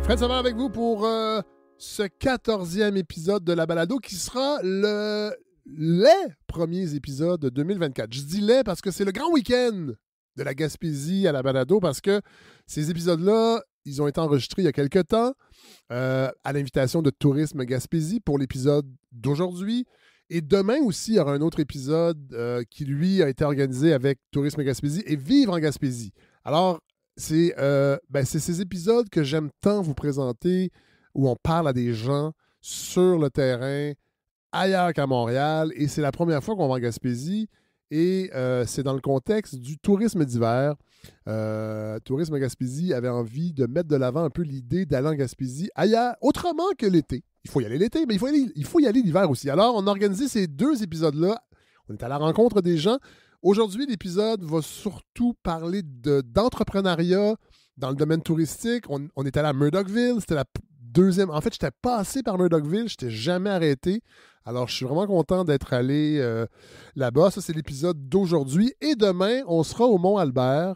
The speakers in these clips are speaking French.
Fred Savard avec vous pour ce 14e épisode de la balado qui sera les premiers épisodes de 2024. Je dis les parce que c'est le grand week-end de la Gaspésie à la balado parce que ces épisodes-là, ils ont été enregistrés il y a quelque temps à l'invitation de Tourisme Gaspésie pour l'épisode d'aujourd'hui. Et demain aussi, il y aura un autre épisode qui, lui, a été organisé avec Tourisme Gaspésie et Vivre en Gaspésie. Alors, c'est ces épisodes que j'aime tant vous présenter où on parle à des gens sur le terrain ailleurs qu'à Montréal. Et c'est la première fois qu'on va en Gaspésie. Et c'est dans le contexte du tourisme d'hiver. Tourisme Gaspésie avait envie de mettre de l'avant un peu l'idée d'aller en Gaspésie ailleurs, autrement que l'été. Il faut y aller l'été, mais il faut y aller l'hiver aussi. Alors, on a organisé ces deux épisodes-là. On est à la rencontre des gens. Aujourd'hui, l'épisode va surtout parler d'entrepreneuriat dans le domaine touristique. On est allé à Murdochville. C'était la deuxième. En fait, j'étais passé par Murdochville. Je n'étais jamais arrêté. Alors, je suis vraiment content d'être allé là-bas. Ça, c'est l'épisode d'aujourd'hui. Et demain, on sera au Mont-Albert,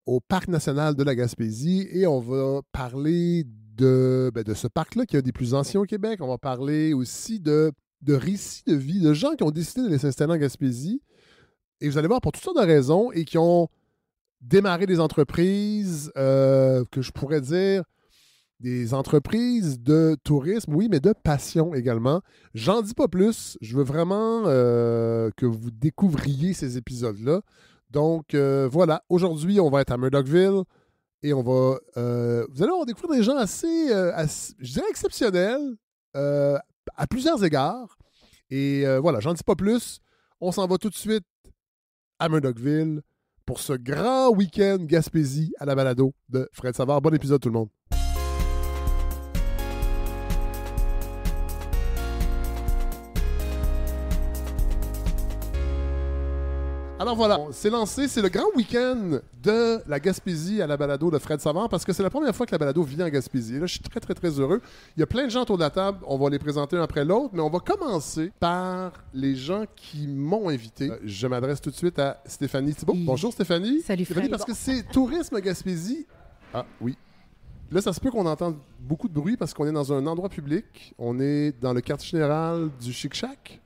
au Parc national de la Gaspésie. Et on va parler de ce parc-là qui est un des plus anciens au Québec. On va parler aussi de récits de vie, de gens qui ont décidé d'aller s'installer en Gaspésie. Et vous allez voir, pour toutes sortes de raisons, et qui ont démarré des entreprises que je pourrais dire des entreprises de tourisme, oui, mais de passion également. J'en dis pas plus. Je veux vraiment que vous découvriez ces épisodes-là. Donc, voilà. Aujourd'hui, on va être à Murdochville et on va... vous allez découvrir des gens assez je dirais, exceptionnels à plusieurs égards. Et voilà, j'en dis pas plus. On s'en va tout de suite à Murdochville pour ce grand week-end Gaspésie à la balado de Fred Savard. Bon épisode tout le monde. Alors voilà, c'est lancé, c'est le grand week-end de la Gaspésie à la balado de Fred Savard parce que c'est la première fois que la balado vient en Gaspésie. Et là, je suis très, très, très heureux. Il y a plein de gens autour de la table, on va les présenter un après l'autre, mais on va commencer par les gens qui m'ont invité. Je m'adresse tout de suite à Stéphanie Thibault. Bonjour Stéphanie. Salut Stéphanie, Fred. parce que c'est Tourisme Gaspésie. Ah oui. Là, ça se peut qu'on entende beaucoup de bruit parce qu'on est dans un endroit public. On est dans le quartier général du Chic-Chac.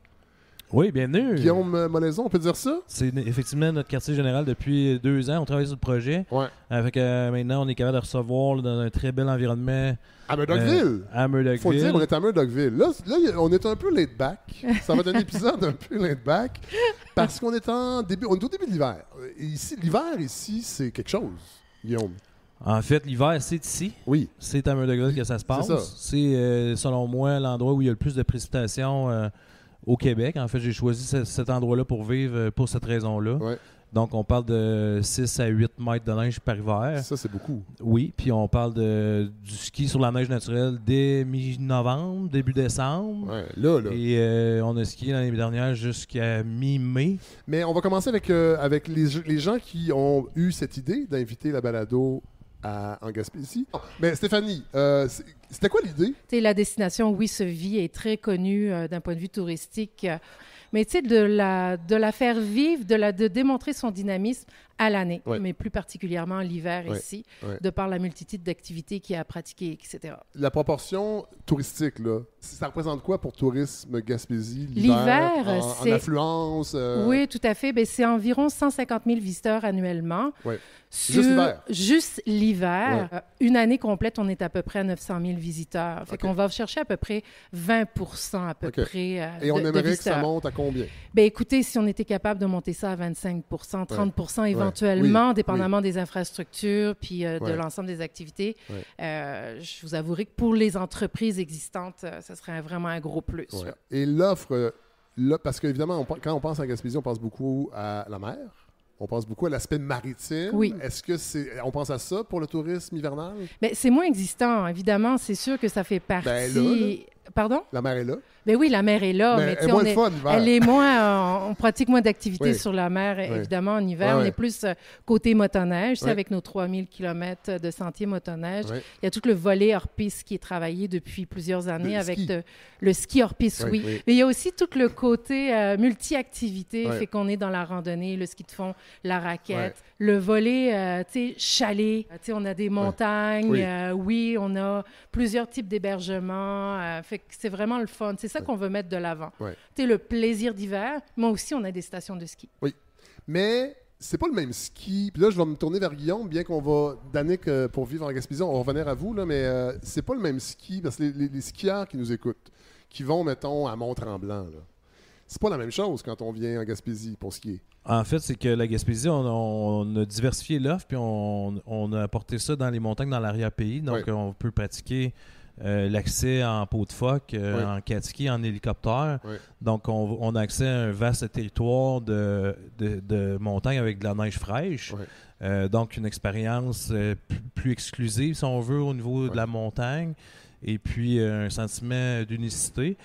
Oui, bienvenue. Guillaume Molaison, on peut dire ça? C'est effectivement notre quartier général depuis 2 ans. On travaille sur le projet. Ouais. Maintenant, on est capable de recevoir là, dans un très bel environnement. À Murdochville? À Murdochville. Faut dire, on est à Murdochville. Là, on est un peu laid back. Ça va être un épisode un peu laid back parce qu'on est on est au début de l'hiver. L'hiver ici, c'est quelque chose, Guillaume. En fait, l'hiver, c'est ici. Oui. C'est à Murdochville que ça se passe. C'est ça. C'est, selon moi, l'endroit où il y a le plus de précipitations au Québec. En fait, j'ai choisi cet endroit-là pour vivre pour cette raison-là. Ouais. Donc, on parle de 6 à 8 mètres de neige par hiver. Ça, c'est beaucoup. Oui, puis on parle du ski sur la neige naturelle dès mi-novembre, début décembre. Ouais, là. Et on a skié l'année dernière jusqu'à mi-mai. Mais on va commencer avec les gens qui ont eu cette idée d'inviter la balado en Gaspésie. Mais Stéphanie, c'était quoi l'idée? La destination, oui, se vit est très connue d'un point de vue touristique. Mais tu sais, de la faire vivre, de démontrer son dynamisme à l'année, ouais. mais plus particulièrement l'hiver ouais. ici, ouais. de par la multitude d'activités qu'il y a à pratiquer, etc. La proportion touristique, là, ça représente quoi pour Tourisme Gaspésie l'hiver? En affluence? Oui, tout à fait. Bien, c'est environ 150 000 visiteurs annuellement. Ouais. Juste l'hiver? Juste l'hiver. Ouais. Une année complète, on est à peu près à 900 000 visiteurs. Fait okay. qu'on va chercher à peu près 20 à peu okay. près Et on de aimerait visiteurs. que ça monte à combien? Bien, écoutez, si on était capable de monter ça à 25 30 éventuellement, oui. dépendamment oui. des infrastructures puis de l'ensemble des activités, je vous avouerai que pour les entreprises existantes, ça serait vraiment un gros plus. Ouais. Et l'offre, parce qu'évidemment, quand on pense à Gaspésie, on pense beaucoup à la mer. On pense beaucoup à l'aspect maritime. Oui. Est-ce que on pense à ça pour le tourisme hivernal? Bien, c'est moins existant, évidemment. C'est sûr que ça fait partie. Ben là. Pardon? La mer est là. Ben oui, la mer est là, mais elle est moins de fun l'hiver. elle est moins, on pratique moins d'activités Oui. sur la mer, Oui. évidemment, en hiver. Ouais, On est plus côté motoneige, Ouais. avec nos 3000 km de sentiers motoneige. Ouais. Il y a tout le volet hors-piste qui est travaillé depuis plusieurs années Le avec ski. le ski hors-piste, oui. Mais il y a aussi tout le côté multi-activité, Ouais. fait qu'on est dans la randonnée, le ski de fond, la raquette, Ouais. le volet, tu sais, chalet. Tu sais, on a des montagnes, Oui. on a plusieurs types d'hébergements. Fait que c'est vraiment le fun. C'est ça qu'on veut mettre de l'avant. Ouais. Tu sais, le plaisir d'hiver, mais aussi, on a des stations de ski. Mais c'est pas le même ski. Puis là, je vais me tourner vers Guillaume, bien qu'on va, Danick, pour vivre en Gaspésie, on va revenir à vous, là, mais c'est pas le même ski, parce que les skieurs qui nous écoutent, qui vont, mettons, à Mont-Tremblant, là, c'est pas la même chose quand on vient en Gaspésie pour skier. En fait, c'est que la Gaspésie, on a diversifié l'offre, puis on a apporté ça dans les montagnes, dans l'arrière-pays. Donc, on peut pratiquer l'accès en peau de phoque, en cat-ski, en hélicoptère. Ouais. Donc, on a accès à un vaste territoire de montagne avec de la neige fraîche. Ouais. Donc, une expérience plus exclusive, si on veut, au niveau de la montagne. Et puis, un sentiment d'unicité.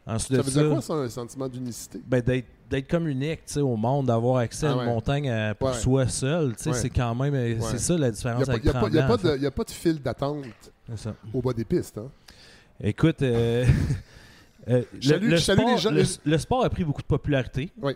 Ensuite Ça de veut dire quoi, ça, un sentiment d'unicité? Ben, d'être comme unique, tu sais, au monde, d'avoir accès à une montagne pour soi seul, tu sais, c'est quand même... C'est ça la différence avec Tremblant. Il n'y a pas de file d'attente au bas des pistes. Hein? Écoute, le sport a pris beaucoup de popularité. Oui.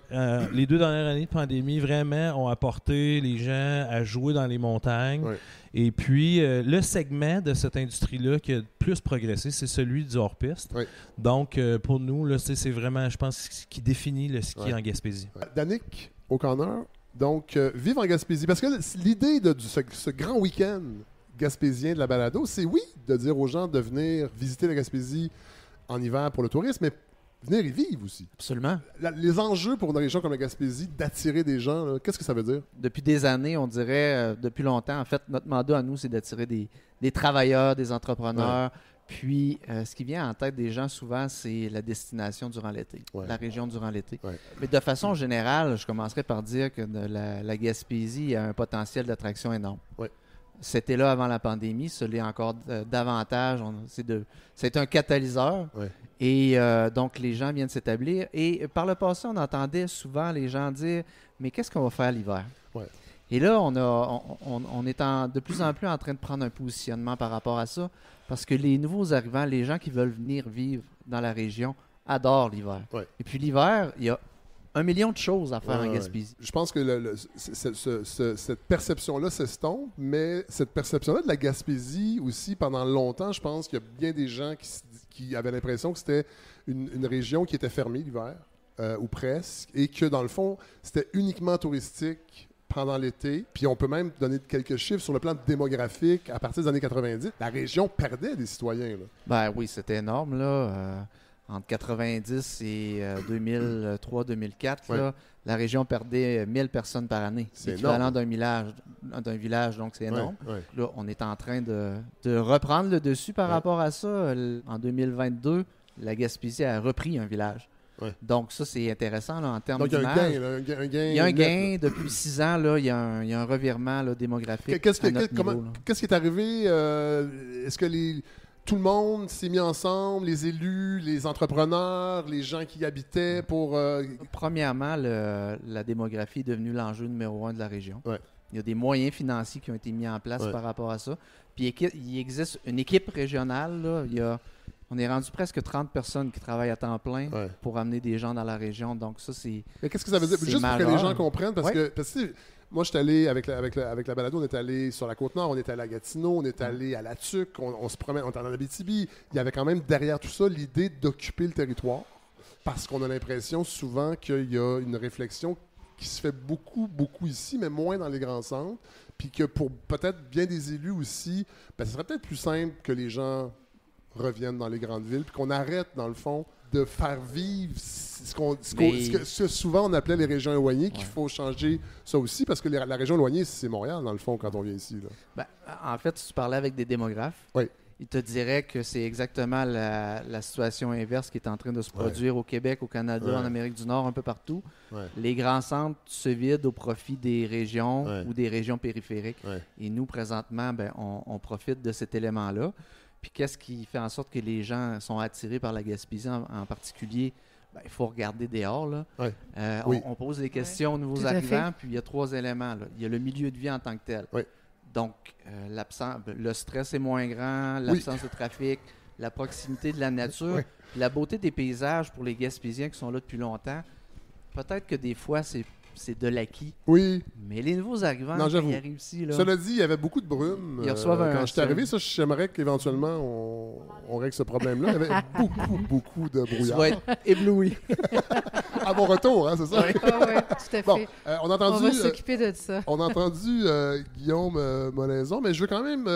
Les 2 dernières années de pandémie, vraiment, ont apporté les gens à jouer dans les montagnes. Oui. Et puis, le segment de cette industrie-là qui a le plus progressé, c'est celui du hors-piste. Oui. Donc, pour nous, là, c'est vraiment, je pense, ce qui définit le ski en Gaspésie. Danick, au corner, donc, vivre en Gaspésie. Parce que l'idée de ce grand week-end gaspésien de la balado, c'est de dire aux gens de venir visiter la Gaspésie en hiver pour le tourisme, mais venir y vivre aussi. Absolument. Les enjeux pour une région comme la Gaspésie, d'attirer des gens, là, qu'est-ce que ça veut dire? Depuis des années, on dirait, depuis longtemps, en fait, notre mandat à nous, c'est d'attirer des travailleurs, des entrepreneurs. Ouais. Puis, ce qui vient en tête des gens souvent, c'est la destination durant l'été, la région durant l'été. Ouais. Mais de façon générale, je commencerai par dire que la Gaspésie a un potentiel d'attraction énorme. Ouais. C'était là avant la pandémie, ce l'est encore davantage. C'est un catalyseur. Ouais. Et donc, les gens viennent s'établir. Et par le passé, on entendait souvent les gens dire « Mais qu'est-ce qu'on va faire l'hiver? Ouais. » Et là, on est de plus en plus en train de prendre un positionnement par rapport à ça, parce que les nouveaux arrivants, les gens qui veulent venir vivre dans la région, adorent l'hiver. Ouais. Et puis l'hiver, il y a 1 million de choses à faire en Gaspésie. Je pense que cette perception-là s'estompe, mais cette perception-là de la Gaspésie aussi, pendant longtemps, je pense qu'il y a bien des gens qui avaient l'impression que c'était une région qui était fermée l'hiver, ou presque, et que dans le fond, c'était uniquement touristique pendant l'été. Puis on peut même donner quelques chiffres sur le plan démographique. À partir des années 90, la région perdait des citoyens. Là. Ben oui, c'était énorme, là. Entre 90 et 2003-2004, la région perdait 1000 personnes par année. C'est l'équivalent d'un village, donc c'est énorme. Ouais. Là, on est en train de reprendre le dessus par rapport à ça. En 2022, la Gaspésie a repris un village. Ouais. Donc ça, c'est intéressant là, en termes d'image. Il y a un gain. Depuis 6 ans, là, il y a un revirement là, démographique. Qu'est-ce qui est arrivé? Est-ce que tout le monde s'est mis ensemble, les élus, les entrepreneurs, les gens qui y habitaient pour... Premièrement, la démographie est devenue l'enjeu numéro 1 de la région. Ouais. Il y a des moyens financiers qui ont été mis en place par rapport à ça. Puis il existe une équipe régionale. Là, on est rendu presque 30 personnes qui travaillent à temps plein pour amener des gens dans la région. Donc ça, c'est... Mais qu'est-ce que ça veut dire? Juste majeur. Pour que les gens comprennent, parce que moi, je suis allé avec la balado, on est allé sur la Côte-Nord, on est allé à Gatineau, on est allé à La Tuque, on se promène, on est en Abitibi. Il y avait quand même derrière tout ça l'idée d'occuper le territoire, parce qu'on a l'impression souvent qu'il y a une réflexion qui se fait beaucoup, beaucoup ici, mais moins dans les grands centres, puis que pour peut-être bien des élus aussi, ce serait peut-être plus simple que les gens reviennent dans les grandes villes, puis qu'on arrête, dans le fond, de faire vivre ce que souvent on appelait les régions éloignées, qu'il faut changer ça aussi, parce que la région éloignée, c'est Montréal, dans le fond, quand on vient ici. Là. En fait, si tu parlais avec des démographes, ils te diraient que c'est exactement la situation inverse qui est en train de se produire au Québec, au Canada, en Amérique du Nord, un peu partout. Les grands centres se vident au profit des régions ou des régions périphériques. Et nous, présentement, on profite de cet élément-là. Puis qu'est-ce qui fait en sorte que les gens sont attirés par la Gaspésie en particulier? Il faut regarder dehors. Là. Ouais. On pose des questions aux nouveaux arrivants, puis il y a 3 éléments. Là. Il y a le milieu de vie en tant que tel. Oui. Donc, le stress est moins grand, l'absence de trafic, la proximité de la nature, la beauté des paysages pour les Gaspésiens qui sont là depuis longtemps. Peut-être que des fois, c'est de l'acquis. Oui. Mais les nouveaux arrivants, Non, quand ils arrivent ici... Là, cela dit, il y avait beaucoup de brume. Ils reçoivent quand je suis arrivé, ça, j'aimerais qu'éventuellement, on règle ce problème-là. Il y avait beaucoup de brouillard. Tu vas être ébloui. À mon retour, hein, c'est ça? Oui, tout à fait. Bon, on a entendu... On va s'occuper de ça. On a entendu Guillaume Molaison, mais je veux quand même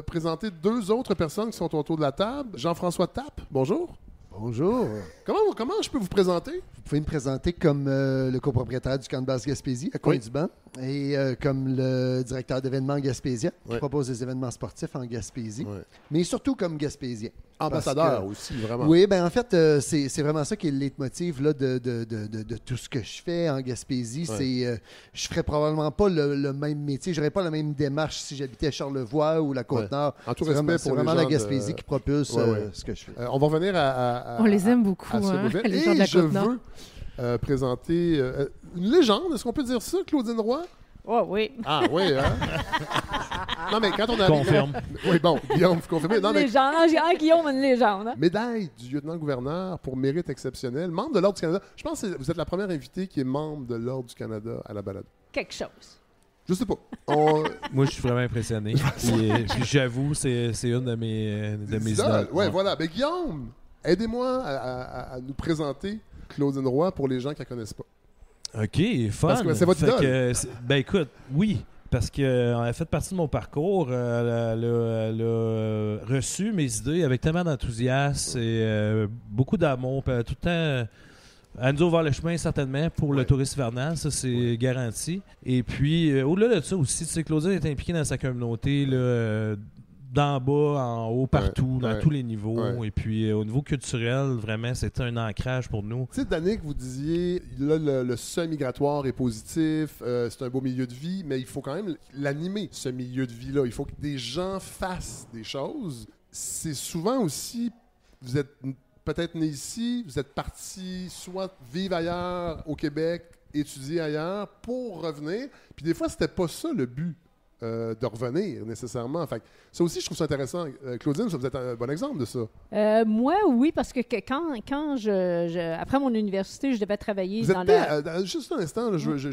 présenter 2 autres personnes qui sont autour de la table. Jean-François Tappe, bonjour. Bonjour. Comment je peux vous présenter? Vous pouvez me présenter comme le copropriétaire du camp de base Gaspésie, à Coin-du-Banc, et comme le directeur d'événements gaspésien, qui propose des événements sportifs en Gaspésie, mais surtout comme gaspésien. Ambassadeur aussi, vraiment. Oui, bien en fait, c'est vraiment ça qui est le leitmotiv là, de tout ce que je fais en Gaspésie. C'est, je ferais probablement pas le même métier, je n'aurais pas la même démarche si j'habitais à Charlevoix ou la Côte-Nord. En tout respect pour c'est vraiment les gens la Gaspésie qui propulse ce que je fais. On va revenir à On les aime beaucoup, les gens de la Côte-Nord. Je veux présenter une légende, est-ce qu'on peut dire ça, Claudine Roy? Oh oui. Ah oui, hein? Non, mais quand on a... Confirme. Oui, bon, Guillaume, vous confirmez. Non, mais... Guillaume, une légende. Hein? Médaille du lieutenant-gouverneur pour mérite exceptionnel, membre de l'Ordre du Canada. Je pense que vous êtes la première invitée qui est membre de l'Ordre du Canada à la balade. Quelque chose. Je sais pas. Moi, je suis vraiment impressionné. Puis j'avoue, c'est une de mes idoles. Oui, voilà. Mais Guillaume, aidez-moi à nous présenter Claudine Roy pour les gens qui ne la connaissent pas. OK, fun. Parce que c'est votre idole. Ben écoute, oui, parce qu'elle a fait partie de mon parcours. Elle a reçu mes idées avec tellement d'enthousiasme et beaucoup d'amour. Tout le temps, elle nous a ouvert le chemin certainement pour le tourisme hivernal, ça c'est garanti. Et puis, au-delà de ça aussi, tu sais, Claudine est impliquée dans sa communauté, là, d'en bas, en haut, partout, dans tous les niveaux. Et puis, au niveau culturel, vraiment, c'était un ancrage pour nous. Tu sais, Danick, vous disiez, là, le seuil migratoire est positif, c'est un beau milieu de vie, mais il faut quand même l'animer, ce milieu de vie-là. Il faut que des gens fassent des choses. C'est souvent aussi, vous êtes peut-être né ici, vous êtes parti soit vivre ailleurs, au Québec, étudier ailleurs, pour revenir. Puis des fois, c'était pas ça le but. De revenir nécessairement. Fait que ça aussi, je trouve ça intéressant. Claudine, vous êtes un bon exemple de ça. Moi, oui, parce que quand après mon université, je devais travailler vous dans êtes juste un instant, là, vous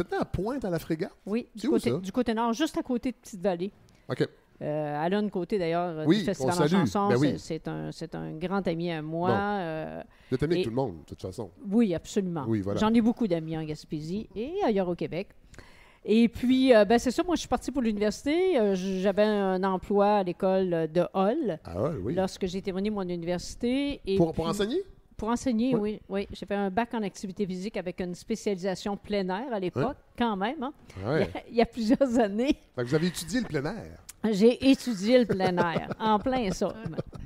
êtes né à Pointe à la Frégate? Oui, du côté nord, juste à côté de Petite-Vallée. OK. Alain Côté, d'ailleurs, du Festival en chanson, ben c'est un grand ami à moi. Bon. Vous êtes ami avec tout le monde, de toute façon. Oui, absolument. Oui, voilà. J'en ai beaucoup d'amis en Gaspésie et ailleurs au Québec. Et puis, c'est ça, moi, je suis partie pour l'université. J'avais un emploi à l'école de Hull. À Hull, oui. Lorsque j'ai terminé mon université. Et pour enseigner? Pour enseigner, oui. J'ai fait un bac en activité physique avec une spécialisation plein air à l'époque, quand même. Hein? Ouais. Il y a plusieurs années. Fait que vous avez étudié le plein air. J'ai étudié le plein air, en plein ça.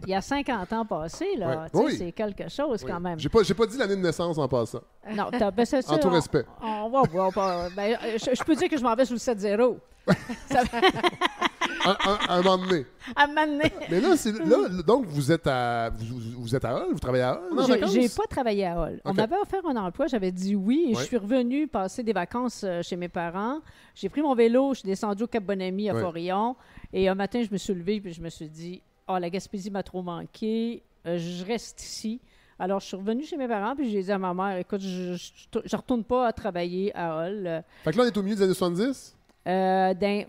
Il y a 50 ans passés, là, c'est quelque chose quand même. J'ai pas dit l'année de naissance en passant. Non, c'est ça. En tout respect. On va voir. Je peux dire que je m'en vais sur le 7-0. Un moment donné. À un moment donné. Mais là, donc, vous êtes à Hull? Vous travaillez à Hull? J'ai pas travaillé à Hull. On m'avait offert un emploi, j'avais dit oui, et je suis revenue passer des vacances chez mes parents. J'ai pris mon vélo, je suis descendue au Cap-Bonami à Forillon, et un matin, je me suis levée, puis je me suis dit, la Gaspésie m'a trop manqué, je reste ici. Alors, je suis revenue chez mes parents, puis j'ai dit à ma mère, écoute, je retourne pas à travailler à Hull. Fait que là, on est au milieu des années 70?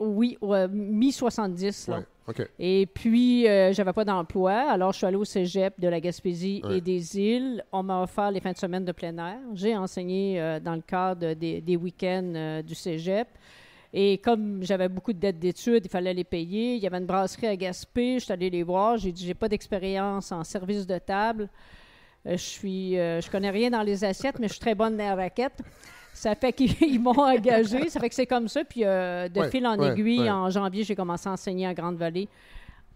Oui, mi-70. Ouais, OK. Et puis, j'avais pas d'emploi. Alors, je suis allée au cégep de la Gaspésie et des îles. On m'a offert les fins de semaine de plein air. J'ai enseigné dans le cadre des week-ends du cégep. Et comme j'avais beaucoup de dettes d'études, il fallait les payer. Il y avait une brasserie à Gaspé. Je suis allée les voir. J'ai dit, j'ai pas d'expérience en service de table. Je connais rien dans les assiettes, mais je suis très bonne dans la raquette. Ça fait qu'ils m'ont engagée. Ça fait que c'est comme ça. Puis fil en aiguille, en janvier, j'ai commencé à enseigner à Grande-Vallée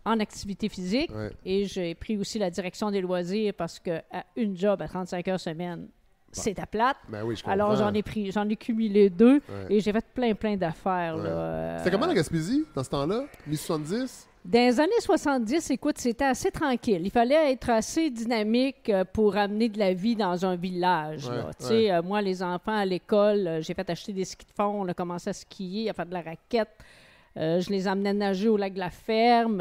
en activité physique. Ouais. Et j'ai pris aussi la direction des loisirs parce qu'à une job à 35 heures semaine, c'est à plate. Ben oui, je comprends. Alors, j'en ai cumulé 2 et j'ai fait plein d'affaires. C'était comment la Gaspésie dans ce temps-là? Mi-70? Dans les années 70, écoute, c'était assez tranquille. Il fallait être assez dynamique pour amener de la vie dans un village. Moi, les enfants à l'école, j'ai fait acheter des skis de fond, on a commencé à skier, à faire de la raquette. Je les emmenais nager au lac de la Ferme.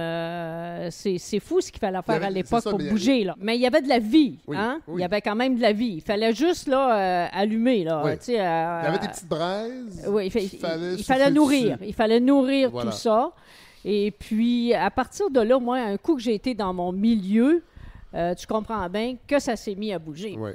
C'est fou ce qu'il fallait faire à l'époque pour bouger. Là. Mais il y avait de la vie. Oui, hein? oui. Il y avait quand même de la vie. Il fallait juste là, allumer. Là, Oui. il y avait des petites braises. Oui, il fallait nourrir. Dessus. Il fallait nourrir Voilà. tout ça. Et puis, à partir de là, moi, un coup que j'ai été dans mon milieu, tu comprends bien que ça s'est mis à bouger. Oui.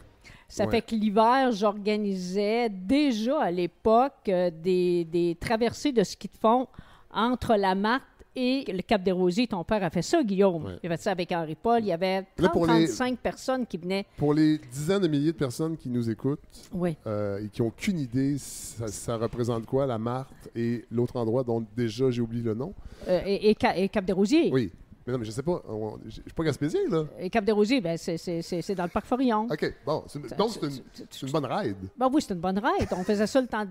Ça fait que l'hiver, j'organisais déjà à l'époque des traversées de ski de fond entre la Marthe et le Cap-des-Rosiers. Ton père a fait ça, Guillaume. Ouais. Il a fait ça avec Henri-Paul. Il y avait Là, pour 35 personnes qui venaient. Pour les dizaines de milliers de personnes qui nous écoutent Oui. et qui n'ont aucune idée, ça représente quoi, la Marthe et l'autre endroit dont déjà j'ai oublié le nom? Et Cap-des-Rosiers. Oui. Mais non, mais je sais pas. Je suis pas gaspésien, là. Et Cap-des-Rosiers, ben, c'est dans le parc Forillon. OK, bon. Donc, c'est une bonne ride. Ben oui, c'est une bonne ride. On faisait ça le temps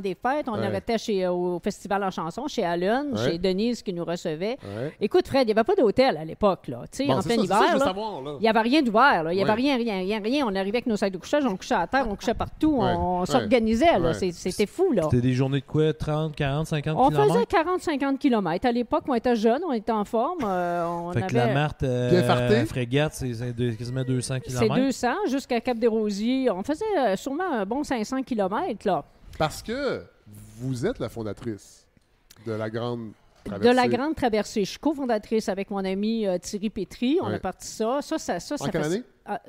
des fêtes. On arrêtait au Festival en chanson, chez Allen, chez Denise qui nous recevait. Ouais. Écoute, Fred, il n'y avait pas d'hôtel à l'époque. Là. Bon, en c'est plein ça, hiver, c'est ça, je veux là, savoir, là. il n'y avait rien d'ouvert. Là. Il n'y avait Ouais. rien. On arrivait avec nos sacs de couchage, on couchait à terre, on couchait partout. Ouais. On Ouais. s'organisait. Là. Ouais. C'était fou. Là. C'était des journées de quoi? 30, 40, 50 On kilomètres? faisait 40-50 km. À l'époque, on était jeunes, on était en forme. On Fait que avait... la Marthe, Bien farté. Frégate, c'est quasiment 200 C'est km. 200 jusqu'à Cap-des-Rosiers. On faisait sûrement un bon 500 km. Là. Parce que vous êtes la fondatrice de la Grande Traversée. De la Grande Traversée. Je suis cofondatrice avec mon ami Thierry Pétry. On Ouais. a parti ça. En quelle année?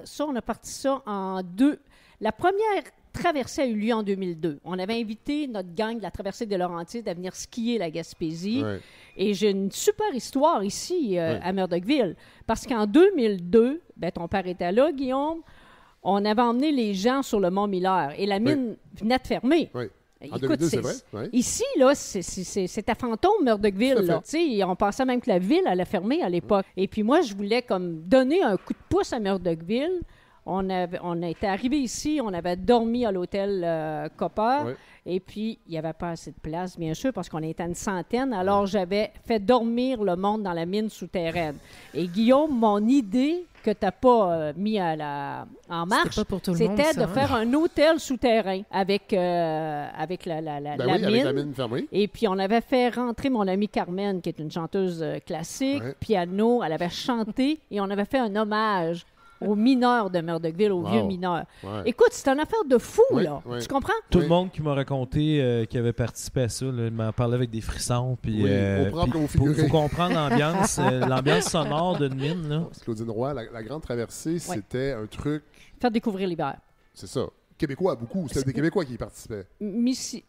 Ça, on a parti ça en deux. La première traversée a eu lieu en 2002. On avait invité notre gang de la traversée des Laurentides à venir skier la Gaspésie. Ouais. Et j'ai une super histoire ici à Murdochville. Parce qu'en 2002, ben, ton père était là, Guillaume, on avait emmené les gens sur le Mont Miller et la mine venait de fermer. Oui. En Écoute, 2002, c'est vrai. Ouais. Ici, là, c'était fantôme, Murdochville. Tout à fait. Là. Tu sais, on pensait même que la ville allait fermer à l'époque. Et puis moi, je voulais comme donner un coup de pouce à Murdochville. On était arrivés ici, on avait dormi à l'hôtel Copper. Ouais. Et puis, il n'y avait pas assez de place, bien sûr, parce qu'on était à une centaine. Alors, j'avais fait dormir le monde dans la mine souterraine. Et Guillaume, mon idée que tu n'as pas mis en marche, pas pour tout le monde, c'était ça, de hein? faire un hôtel souterrain avec la Ben oui, avec la mine fermée. Et puis, on avait fait rentrer mon amie Carmen, qui est une chanteuse classique, Ouais. piano. Elle avait chanté et on avait fait un hommage aux mineurs de Murdochville, aux Wow. vieux mineurs. Ouais. Écoute, c'est une affaire de fou, Oui, là. oui. Tu comprends? Tout Oui. le monde qui m'a raconté qui avait participé à ça, là, il m'en parlait avec des frissons. Puis, Oui, au propre puis comme au figuré. faut comprendre l'ambiance sonore d'une mine. Là. Claudine Roy, la Grande Traversée, c'était un truc... Faire découvrir l'hiver. C'est ça. Québécois, beaucoup. C'était des Québécois qui y participaient.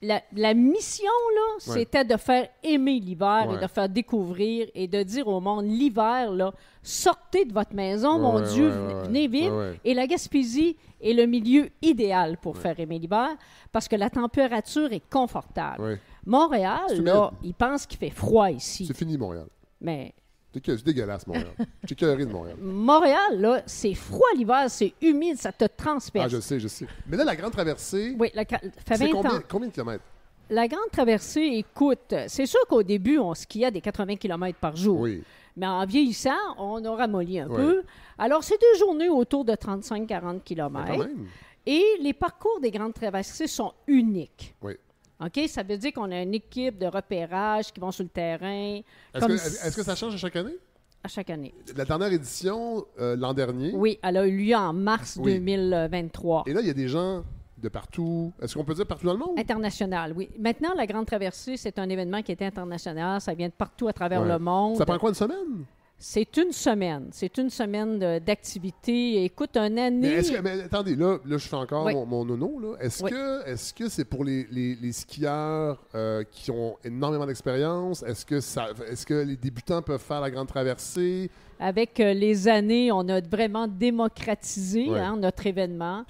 La mission, là, c'était de faire aimer l'hiver Ouais. et de faire découvrir et de dire au monde, l'hiver, là, sortez de votre maison, mon Ouais, Dieu, ouais, venez vivre. ouais, ouais. Et la Gaspésie est le milieu idéal pour faire aimer l'hiver parce que la température est confortable. Ouais. Montréal, C'est là, humide. ils pensent qu'il fait froid ici. C'est fini, Montréal. Mais C'est dégueulasse, Montréal. J'ai cœuré de Montréal. Montréal, là, c'est froid l'hiver, c'est humide, ça te transperce. Ah, je sais. Mais là, la Grande Traversée, Oui, ça fait c'est 20 ans. combien de kilomètres? La Grande Traversée, écoute, c'est sûr qu'au début, on skiait à des 80 km par jour. Oui. Mais en vieillissant, on a ramolli un Ouais. peu. Alors, c'est des journées autour de 35-40 Mais km. quand même. Et les parcours des Grandes Traversées sont uniques. Oui. OK? Ça veut dire qu'on a une équipe de repérage qui vont sur le terrain. Est-ce que ça change à chaque année? À chaque année. La dernière édition, l'an dernier. Oui, elle a eu lieu en mars Oui. 2023. Et là, il y a des gens de partout. Est-ce qu'on peut dire partout dans le monde? International, oui. Maintenant, la Grande Traversée, c'est un événement qui est international. Ça vient de partout à travers Ouais. le monde. Ça prend quoi, une semaine? C'est une semaine. C'est une semaine d'activité. Écoute, une année... Mais attendez, là, je fais encore Oui. mon nono. Là. Oui. Est-ce que c'est pour les skieurs qui ont énormément d'expérience? Est-ce que les débutants peuvent faire la Grande Traversée? Avec les années, on a vraiment démocratisé Ouais. notre événement.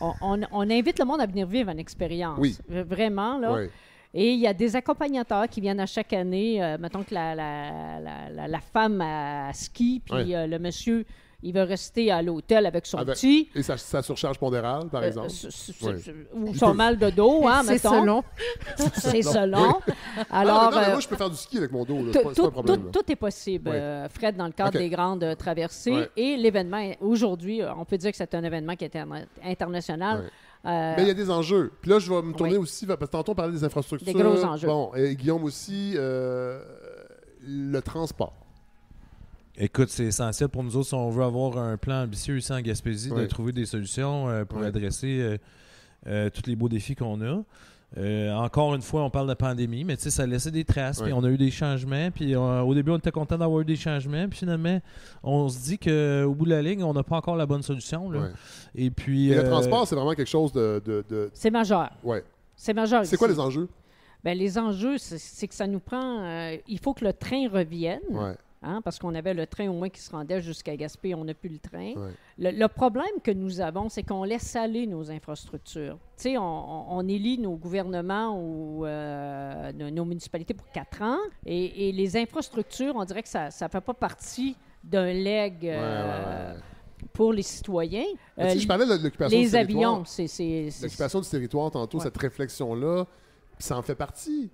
On invite le monde à venir vivre une expérience. Oui. Vraiment, là. Oui. Et il y a des accompagnateurs qui viennent à chaque année. Mettons que la femme à ski, puis Ouais. le monsieur il veut rester à l'hôtel avec son petit. Et sa surcharge pondérale, par exemple. Ou son mal de dos, hein, c'est mettons. selon. C'est selon. Alors, mais moi, je peux faire du ski avec mon dos. C'est pas un problème. Tout est possible, Fred, dans le cadre des grandes traversées. Ouais. Et l'événement, aujourd'hui, on peut dire que c'est un événement qui est international. Ouais. Mais il y a des enjeux. Puis là, je vais me tourner aussi, parce que tantôt, on parlait des infrastructures. Des gros enjeux. Bon, et Guillaume aussi, le transport. Écoute, c'est essentiel pour nous autres si on veut avoir un plan ambitieux ici en Gaspésie, de trouver des solutions pour adresser tous les beaux défis qu'on a. Encore une fois, on parle de pandémie, mais tu sais, ça a laissé des traces, puis on a eu des changements, puis au début, on était content d'avoir eu des changements, puis finalement, on se dit qu'au bout de la ligne, on n'a pas encore la bonne solution. Là. Et puis... le transport, c'est vraiment quelque chose de... C'est majeur. Ouais. C'est majeur. C'est quoi les enjeux? Ben, les enjeux, c'est que ça nous prend... il faut que le train revienne. Ouais. Hein, parce qu'on avait le train au moins qui se rendait jusqu'à Gaspé, on n'a plus le train. Ouais. Le problème que nous avons, c'est qu'on laisse aller nos infrastructures. Tu sais, on élit nos gouvernements ou nos municipalités pour 4 ans et les infrastructures, on dirait que ça ne fait pas partie d'un legs pour les citoyens. Je parlais de l'occupation du territoire. Les avions, l'occupation du territoire, tantôt, cette réflexion-là, ça en fait partie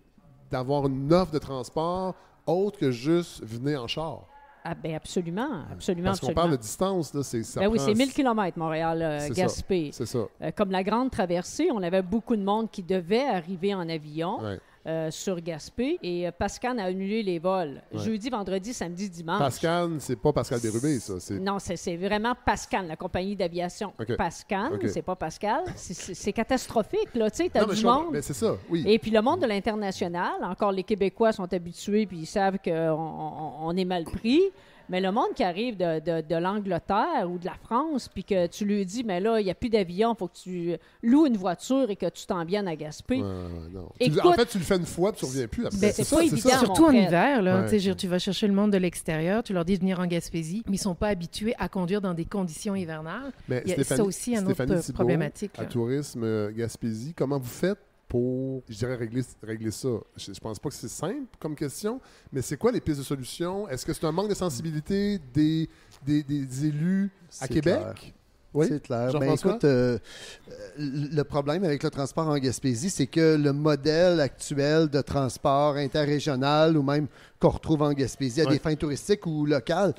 d'avoir une offre de transport autre que juste venir en char. Ah ben absolument. Parce qu'on parle de distance, là, c'est 1000 km Montréal-Gaspé. C'est ça. Comme la grande traversée, on avait beaucoup de monde qui devait arriver en avion. Ouais. Sur Gaspé. Et Pascan a annulé les vols. Jeudi, vendredi, samedi, dimanche. Pascan, c'est pas Pascal Bérubé, ça. Non, c'est vraiment Pascan, la compagnie d'aviation. Okay. Pascan, c'est pas Pascal. C'est catastrophique, là. Tu sais, t'as du monde. Mais c'est ça, oui. Et puis le monde de l'international, encore les Québécois sont habitués puis ils savent qu'on est mal pris. Mais le monde qui arrive de l'Angleterre ou de la France, puis que tu lui dis, mais là, il n'y a plus d'avion, il faut que tu loues une voiture et que tu t'en viennes à Gaspé. Non. Écoute, en fait, tu le fais une fois, puis tu ne reviens plus. Après. C'est pas évident. Surtout en hiver, là, tu vas chercher le monde de l'extérieur, tu leur dis de venir en Gaspésie, mais ils ne sont pas habitués à conduire dans des conditions hivernales. Mais ça aussi, une autre problématique. À Tourisme Gaspésie, comment vous faites pour, je dirais, régler ça? Je pense pas que c'est simple comme question, mais c'est quoi les pistes de solution? Est-ce que c'est un manque de sensibilité des élus à Québec? Clair. Oui, c'est clair. Ben, écoute, le problème avec le transport en Gaspésie, c'est que le modèle actuel de transport interrégional ou même qu'on retrouve en Gaspésie à des fins touristiques ou locales,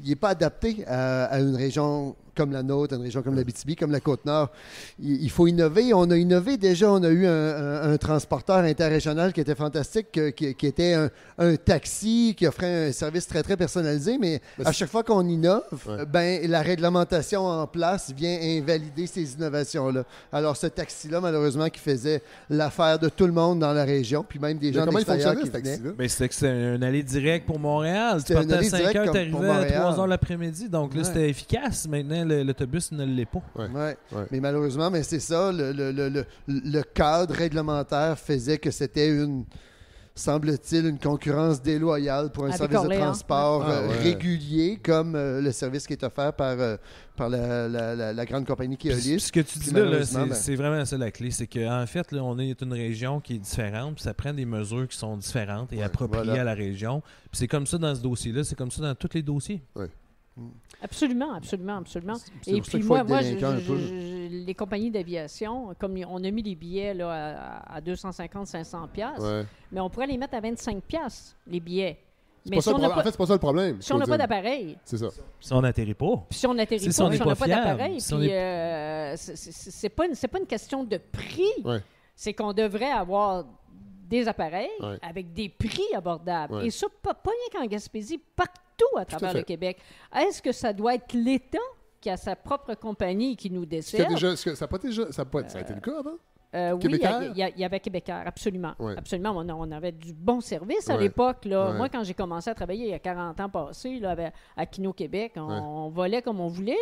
il n'est pas adapté à une région comme la nôtre, une région comme l'Abitibi, comme la Côte-Nord. Il faut innover. On a innové déjà. On a eu un transporteur interrégional qui était fantastique, qui était un taxi, qui offrait un service très, très personnalisé. Mais à chaque fois qu'on innove, la réglementation en place vient invalider ces innovations-là. Alors, ce taxi-là, malheureusement, qui faisait l'affaire de tout le monde dans la région, puis même des gens d'extérieur qui venaient. Mais c'était que c'est un aller direct pour Montréal. Tu partais à 5 heures, tu arrivais à 3 heures l'après-midi. Donc là, c'était efficace. Maintenant, l'autobus ne l'est pas. Mais malheureusement, c'est ça. Le cadre réglementaire faisait que c'était semble-t-il, une concurrence déloyale pour un service de transport régulier, comme le service qui est offert par la grande compagnie Keolis. Ce que tu dis là, c'est vraiment ça la clé. C'est qu'en fait, là, on est une région qui est différente, puis ça prend des mesures qui sont différentes et appropriées à la région. Puis c'est comme ça dans ce dossier-là, c'est comme ça dans tous les dossiers. Absolument. Et puis moi les compagnies d'aviation, comme on a mis les billets là, à 250-500$, mais on pourrait les mettre à 25$, les billets. En fait, c'est pas ça le problème. Si on n'a pas d'appareil. C'est ça. Si on n'atterrit pas. Si on n'atterrit pas, si on n'a pas d'appareil. C'est pas une question de prix. C'est qu'on devrait avoir des appareils avec des prix abordables. Et ça, pas rien qu'en Gaspésie, partout à travers le Québec. Est-ce que ça doit être l'État qui a sa propre compagnie qui nous dessert? Ça a été le cas avant? Oui, il y avait Québécois, absolument. Absolument, on avait du bon service à l'époque. Moi, quand j'ai commencé à travailler il y a 40 ans passés là, à Kino Québec, on volait comme on voulait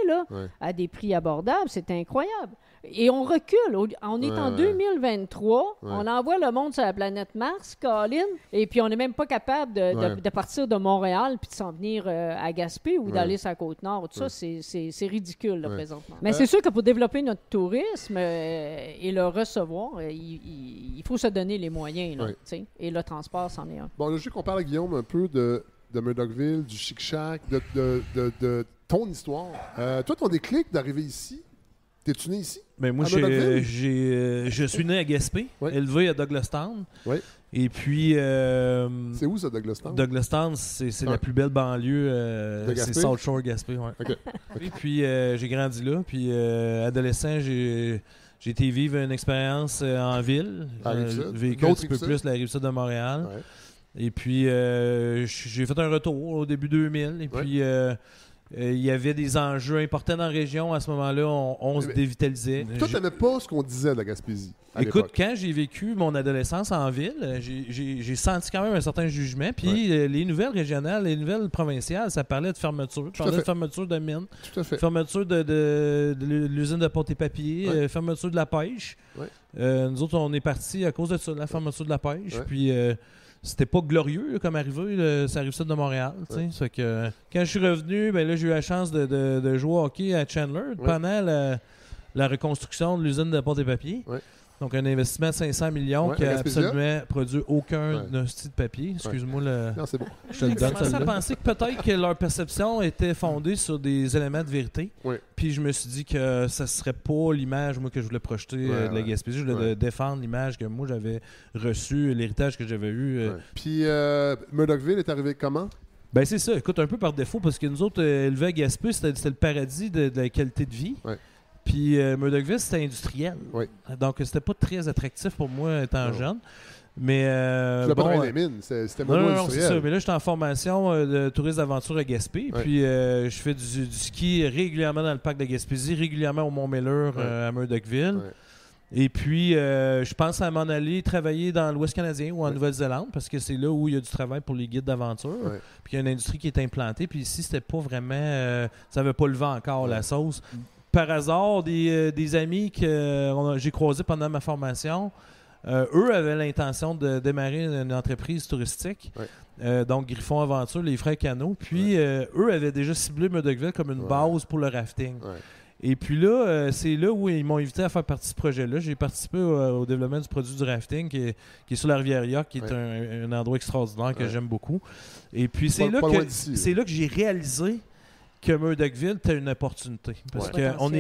à des prix abordables. C'était incroyable. Et on recule. On est en 2023. On envoie le monde sur la planète Mars, Colin, et puis on n'est même pas capable de partir de Montréal puis de s'en venir à Gaspé ou d'aller sur la Côte-Nord. Tout ça, c'est ridicule présentement. Mais c'est sûr que pour développer notre tourisme et le recevoir, il faut se donner les moyens. Et le transport, c'en est un. Bon, je veux qu'on parle à Guillaume un peu de Murdochville, du Chic-Chac, de ton histoire. Toi, ton déclic d'arriver ici, t'es-tu né ici? Ben moi, je suis né à Gaspé, élevé à Douglastown. Oui. Et puis... c'est où ça, Douglastown? Douglastown, c'est la plus belle banlieue. C'est South Shore Gaspé, ouais. OK. Et puis, j'ai grandi là. Puis, adolescent, j'ai été vivre une expérience en ville. Vécu un petit peu plus la Rive-Sud de Montréal. Ouais. Et puis, j'ai fait un retour au début 2000. Et puis... il y avait des enjeux importants dans la région. À ce moment-là, on se dévitalisait. Toi, tu n'aimais pas ce qu'on disait de la Gaspésie à Écoute, l'époque. quand j'ai vécu mon adolescence en ville, j'ai senti quand même un certain jugement. Puis les nouvelles régionales, les nouvelles provinciales, ça parlait de fermeture. Ça parlait de fermeture de mines, fermeture de l'usine de pâte et papier, fermeture de la pêche. Nous autres, on est partis à cause de ça, de la fermeture de la pêche. Puis... c'était pas glorieux là, comme arrivé, ça arrive ça de Montréal. Fait que, quand je suis revenu, ben là j'ai eu la chance de jouer au hockey à Chandler pendant la reconstruction de l'usine de pâte et papier. Donc un investissement de 500 millions qui n'a absolument produit aucun hostie de papier. Excuse-moi, non, c'est bon. Je te le donne. Je commençais à penser que peut-être que leur perception était fondée sur des éléments de vérité. Puis je me suis dit que ça serait pas l'image moi que je voulais projeter de la Gaspésie. Je voulais défendre l'image que moi j'avais reçue, l'héritage que j'avais eu. Puis Murdochville est arrivé comment? Ben c'est ça. Écoute, un peu par défaut, parce que nous autres, élevés à Gaspé, c'était le paradis de la qualité de vie. Puis Murdochville, c'était industriel. Donc, c'était pas très attractif pour moi étant jeune. Mais tu l'as pas dans les mines, c'était mono industriel. C'est ça. Mais là, j'étais en formation de tourisme d'aventure à Gaspé. Puis, je fais du ski régulièrement dans le parc de Gaspésie, régulièrement au Mont-Mélur à Murdochville. Et puis, je pense à m'en aller travailler dans l'Ouest canadien ou en Nouvelle-Zélande, parce que c'est là où il y a du travail pour les guides d'aventure. Puis, il y a une industrie qui est implantée. Puis ici, c'était pas vraiment... ça n'avait pas levé encore la sauce. Par hasard, des amis que j'ai croisés pendant ma formation, eux avaient l'intention de démarrer une entreprise touristique. Donc, Griffon Aventure, les frères Cano. Puis, eux avaient déjà ciblé Murdochville comme une base pour le rafting. Et puis là, c'est là où ils m'ont invité à faire partie de ce projet-là. J'ai participé au développement du produit du rafting qui est sur la rivière York, qui est un endroit extraordinaire que j'aime beaucoup. Et puis, c'est là que j'ai réalisé que Murdochville était une opportunité. Parce qu'on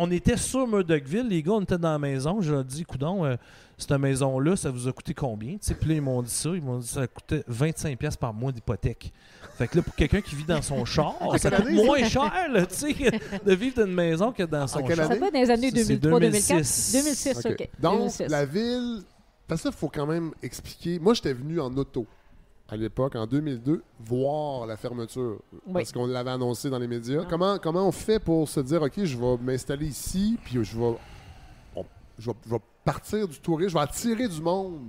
était sur Murdochville, les gars, on était dans la maison. Je leur ai dit, coudonc, cette maison-là, ça vous a coûté combien? Puis là, ils m'ont dit ça. Ils m'ont dit que ça coûtait 25$ par mois d'hypothèque. Fait que là, pour quelqu'un qui vit dans son char, ça coûte moins cher de vivre dans une maison que dans son char. Ça doit être dans les années 2003, 2004? 2006, OK. Donc, 2006. la ville... Parce que ça, il faut quand même expliquer. Moi, j'étais venu en auto. À l'époque, en 2002, voir la fermeture. Parce qu'on l'avait annoncé dans les médias. Comment on fait pour se dire, OK, je vais m'installer ici, puis je vais partir du tourisme, je vais attirer du monde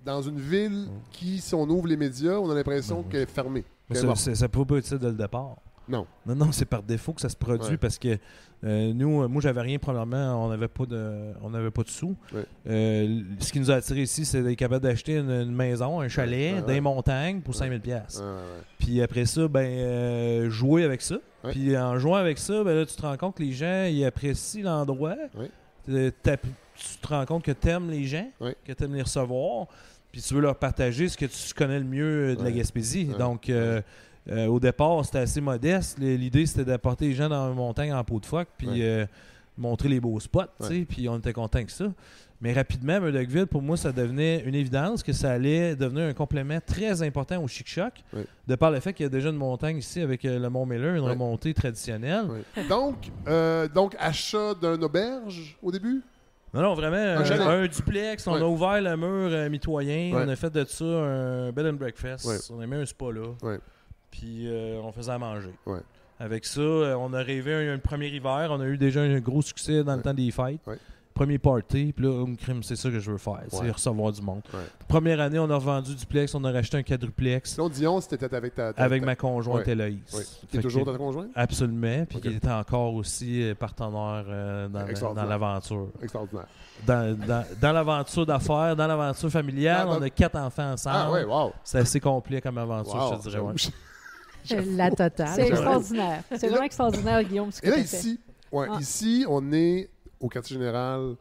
dans une ville qui, si on ouvre les médias, on a l'impression qu'elle est fermée. Ça ne peut pas être ça dès le départ. Non, c'est par défaut que ça se produit parce que moi, j'avais rien, premièrement, on n'avait pas de sous. Ce qui nous a attirés ici, c'est d'être capable d'acheter une maison, un chalet, dans les montagnes pour 5000$. Puis après ça, jouer avec ça. Puis en jouant avec ça, là, tu te rends compte que les gens ils apprécient l'endroit. Tu te rends compte que tu aimes les gens, que tu aimes les recevoir. Puis tu veux leur partager ce que tu connais le mieux de la Gaspésie. Donc... au départ, c'était assez modeste. L'idée, c'était d'apporter les gens dans une montagne en peau de phoque, puis montrer les beaux spots, puis on était contents que ça. Mais rapidement, Murdochville, pour moi, ça devenait une évidence que ça allait devenir un complément très important au Chic-Choc, de par le fait qu'il y a déjà une montagne ici avec le Mont-Mélur, une remontée traditionnelle. Donc, achat d'une auberge au début? Non, vraiment, un duplex. On a ouvert le mur mitoyen. On a fait de ça un bed and breakfast. On a mis un spa là. Puis on faisait à manger. Avec ça, on a rêvé un premier hiver. On a eu déjà un gros succès dans le temps des fêtes. Premier party. Puis là, c'est ça que je veux faire. C'est recevoir du monde. Première année, on a revendu du duplex. On a racheté un quadruplex. Sinon, Dion, c'était avec ma conjointe Héloïse. Qui est toujours ta conjointe? Absolument. Puis qui était encore aussi partenaire dans l'aventure. Extraordinaire. Dans l'aventure d'affaires, dans l'aventure familiale, on a 4 enfants ensemble. C'est assez complet comme aventure, je te dirais. La totale. C'est extraordinaire. C'est vraiment extraordinaire, Guillaume, ce que tu fais. Ici, on est au quartier général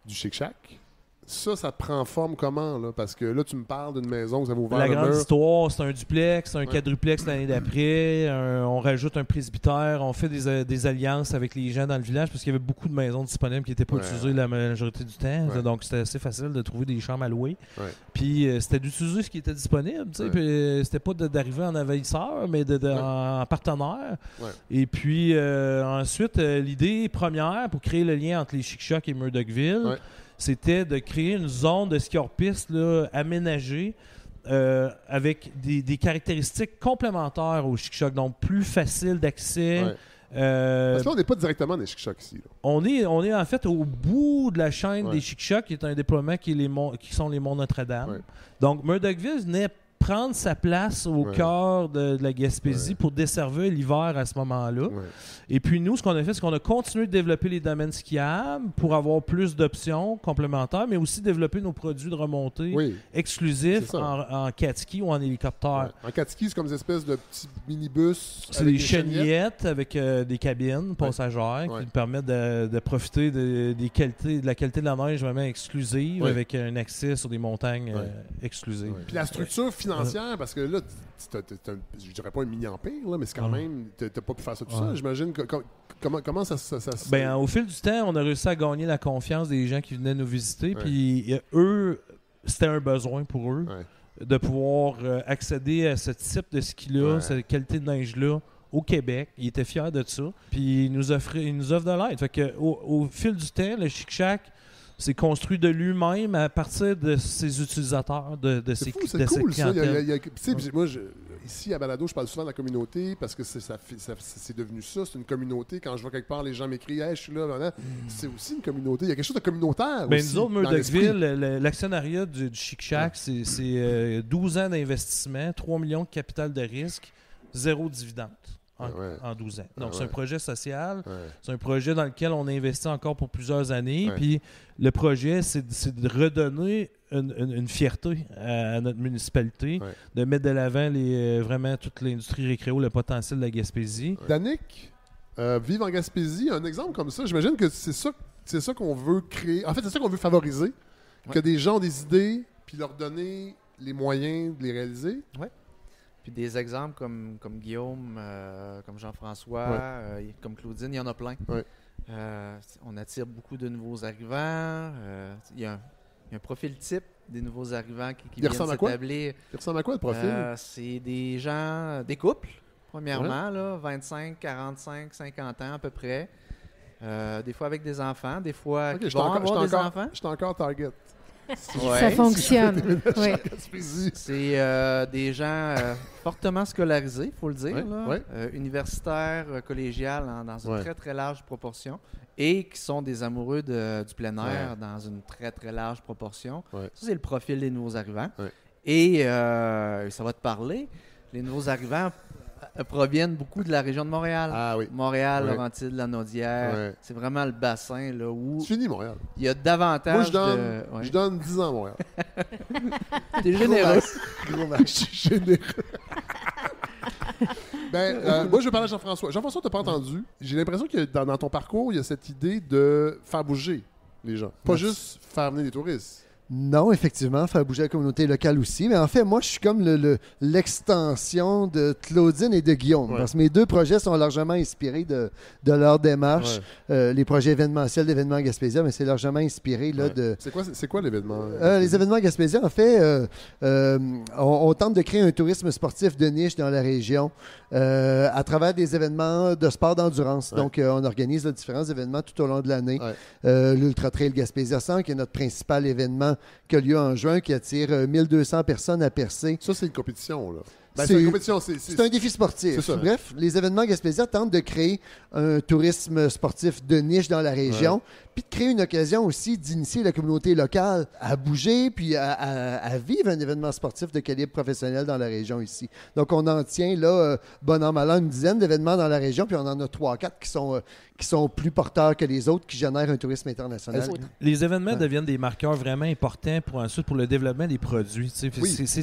du Chic-Chac. ça prend forme comment, là? Parce que là, tu me parles d'une maison que vous avez ouvert La le grande mur. histoire, c'est un duplex, un quadruplex l'année d'après. On rajoute un presbytère. On fait des alliances avec les gens dans le village parce qu'il y avait beaucoup de maisons disponibles qui n'étaient pas utilisées la majorité du temps. Ouais. Donc, c'était assez facile de trouver des chambres à louer. Ouais. Puis, c'était d'utiliser ce qui était disponible. Tu sais, puis, c'était pas d'arriver en envahisseur, mais en partenaire. Ouais. Et puis, ensuite, l'idée première pour créer le lien entre les Chic-Chocs et Murdochville, c'était de créer une zone de ski hors-piste aménagée avec des caractéristiques complémentaires au Chic-Choc, donc plus facile d'accès. Ouais. Parce que là, on n'est pas directement des Chic-Chocs ici. Là. On est en fait au bout de la chaîne des Chic-Chocs, qui est un déploiement qui sont les monts Notre-Dame. Ouais. Donc, Murdochville venait prendre sa place au cœur de la Gaspésie pour desservir l'hiver à ce moment-là. Ouais. Et puis nous, ce qu'on a fait, c'est qu'on a continué de développer les domaines skiables pour avoir plus d'options complémentaires, mais aussi développer nos produits de remontée exclusifs en cat-ski ou en hélicoptère. Ouais. En cat-ski, c'est comme des espèces de petits minibus. C'est des chenillettes avec des cabines passagères qui nous permettent de profiter de la qualité de la neige vraiment exclusive avec un accès sur des montagnes exclusives. Ouais. Puis la structure financière, parce que là, je dirais pas un mini-empire, là, mais c'est quand même, t'as pas pu faire ça tout seul. J'imagine que comment ça se... Ben, au fil du temps, on a réussi à gagner la confiance des gens qui venaient nous visiter. Puis eux, c'était un besoin pour eux de pouvoir accéder à ce type de ski-là, cette qualité de neige-là au Québec. Ils étaient fiers de ça. Puis ils nous offrent de l'aide. Fait que au fil du temps, le Chic-Chac c'est construit de lui-même à partir de ses utilisateurs, de ses clientèles. C'est cool, ça. Moi, ici, à Balado, je parle souvent de la communauté parce que c'est devenu ça. C'est une communauté. Quand je vois quelque part, les gens m'écrivent « Hey, je suis là. » C'est aussi une communauté. Il y a quelque chose de communautaire aussi. Nous autres, Murdochville, l'actionnariat du Chic-Chac, c'est 12 ans d'investissement, 3 millions de capital de risque, 0 dividende. En 12 ans. Donc, c'est un projet social. C'est un projet dans lequel on a investi encore pour plusieurs années. Puis, le projet, c'est de redonner une fierté à notre municipalité, de mettre de l'avant vraiment toute l'industrie récréo, le potentiel de la Gaspésie. Danick, vivre en Gaspésie, un exemple comme ça, j'imagine que c'est ça qu'on veut créer. En fait, c'est ça qu'on veut favoriser. Que des gens ont des idées, puis leur donner les moyens de les réaliser. Oui. Puis des exemples comme Guillaume, comme Jean-François, comme Claudine, il y en a plein. Ouais. On attire beaucoup de nouveaux arrivants. Il y a un profil type des nouveaux arrivants qui viennent s'établir. Il ressemble à quoi, le profil? C'est des gens, des couples, premièrement, là, 25, 45, 50 ans à peu près. Des fois avec des enfants, des fois qui vont avoir des enfants. Je suis encore target. Ça fonctionne. C'est des gens fortement scolarisés, il faut le dire, universitaires, collégiales dans une très très large proportion et qui sont des amoureux du plein air dans une très très large proportion. Ça, c'est le profil des nouveaux arrivants. Et ça va te parler, les nouveaux arrivants proviennent beaucoup de la région de Montréal. Ah oui. Montréal, Laurentides, Lanaudière. C'est vraiment le bassin là, où... C'est fini, Montréal. Il y a davantage je donne 10 ans à Montréal. T'es généreux. Gros match. Je suis généreux. Moi, je vais parler à Jean-François. Jean-François, t'as pas entendu. J'ai l'impression que dans ton parcours, il y a cette idée de faire bouger les gens. Pas juste faire venir des touristes. Non, effectivement, faire bouger la communauté locale aussi. Mais en fait, moi, je suis comme l'extension de Claudine et de Guillaume. Parce que mes deux projets sont largement inspirés de leur démarche. Les projets événementiels d'événements Gaspésia, mais c'est largement inspiré de... C'est quoi l'événement? Les événements Gaspésia, en fait, on tente de créer un tourisme sportif de niche dans la région à travers des événements de sport d'endurance. Donc, on organise différents événements tout au long de l'année. L'Ultra Trail Gaspésia 100, qui est notre principal événement qui a lieu en juin, qui attire 1200 personnes à Percé. Ça, c'est une compétition, là. C'est une compétition, c'est un défi sportif. Bref, les événements Gaspésia tentent de créer un tourisme sportif de niche dans la région, puis de créer une occasion aussi d'initier la communauté locale à bouger, puis à vivre un événement sportif de calibre professionnel dans la région ici. Donc, on en tient, là, bon an, mal an, une dizaine d'événements dans la région, puis on en a 3-4 qui sont plus porteurs que les autres, qui génèrent un tourisme international. Les événements deviennent des marqueurs vraiment importants pour le développement des produits. C'est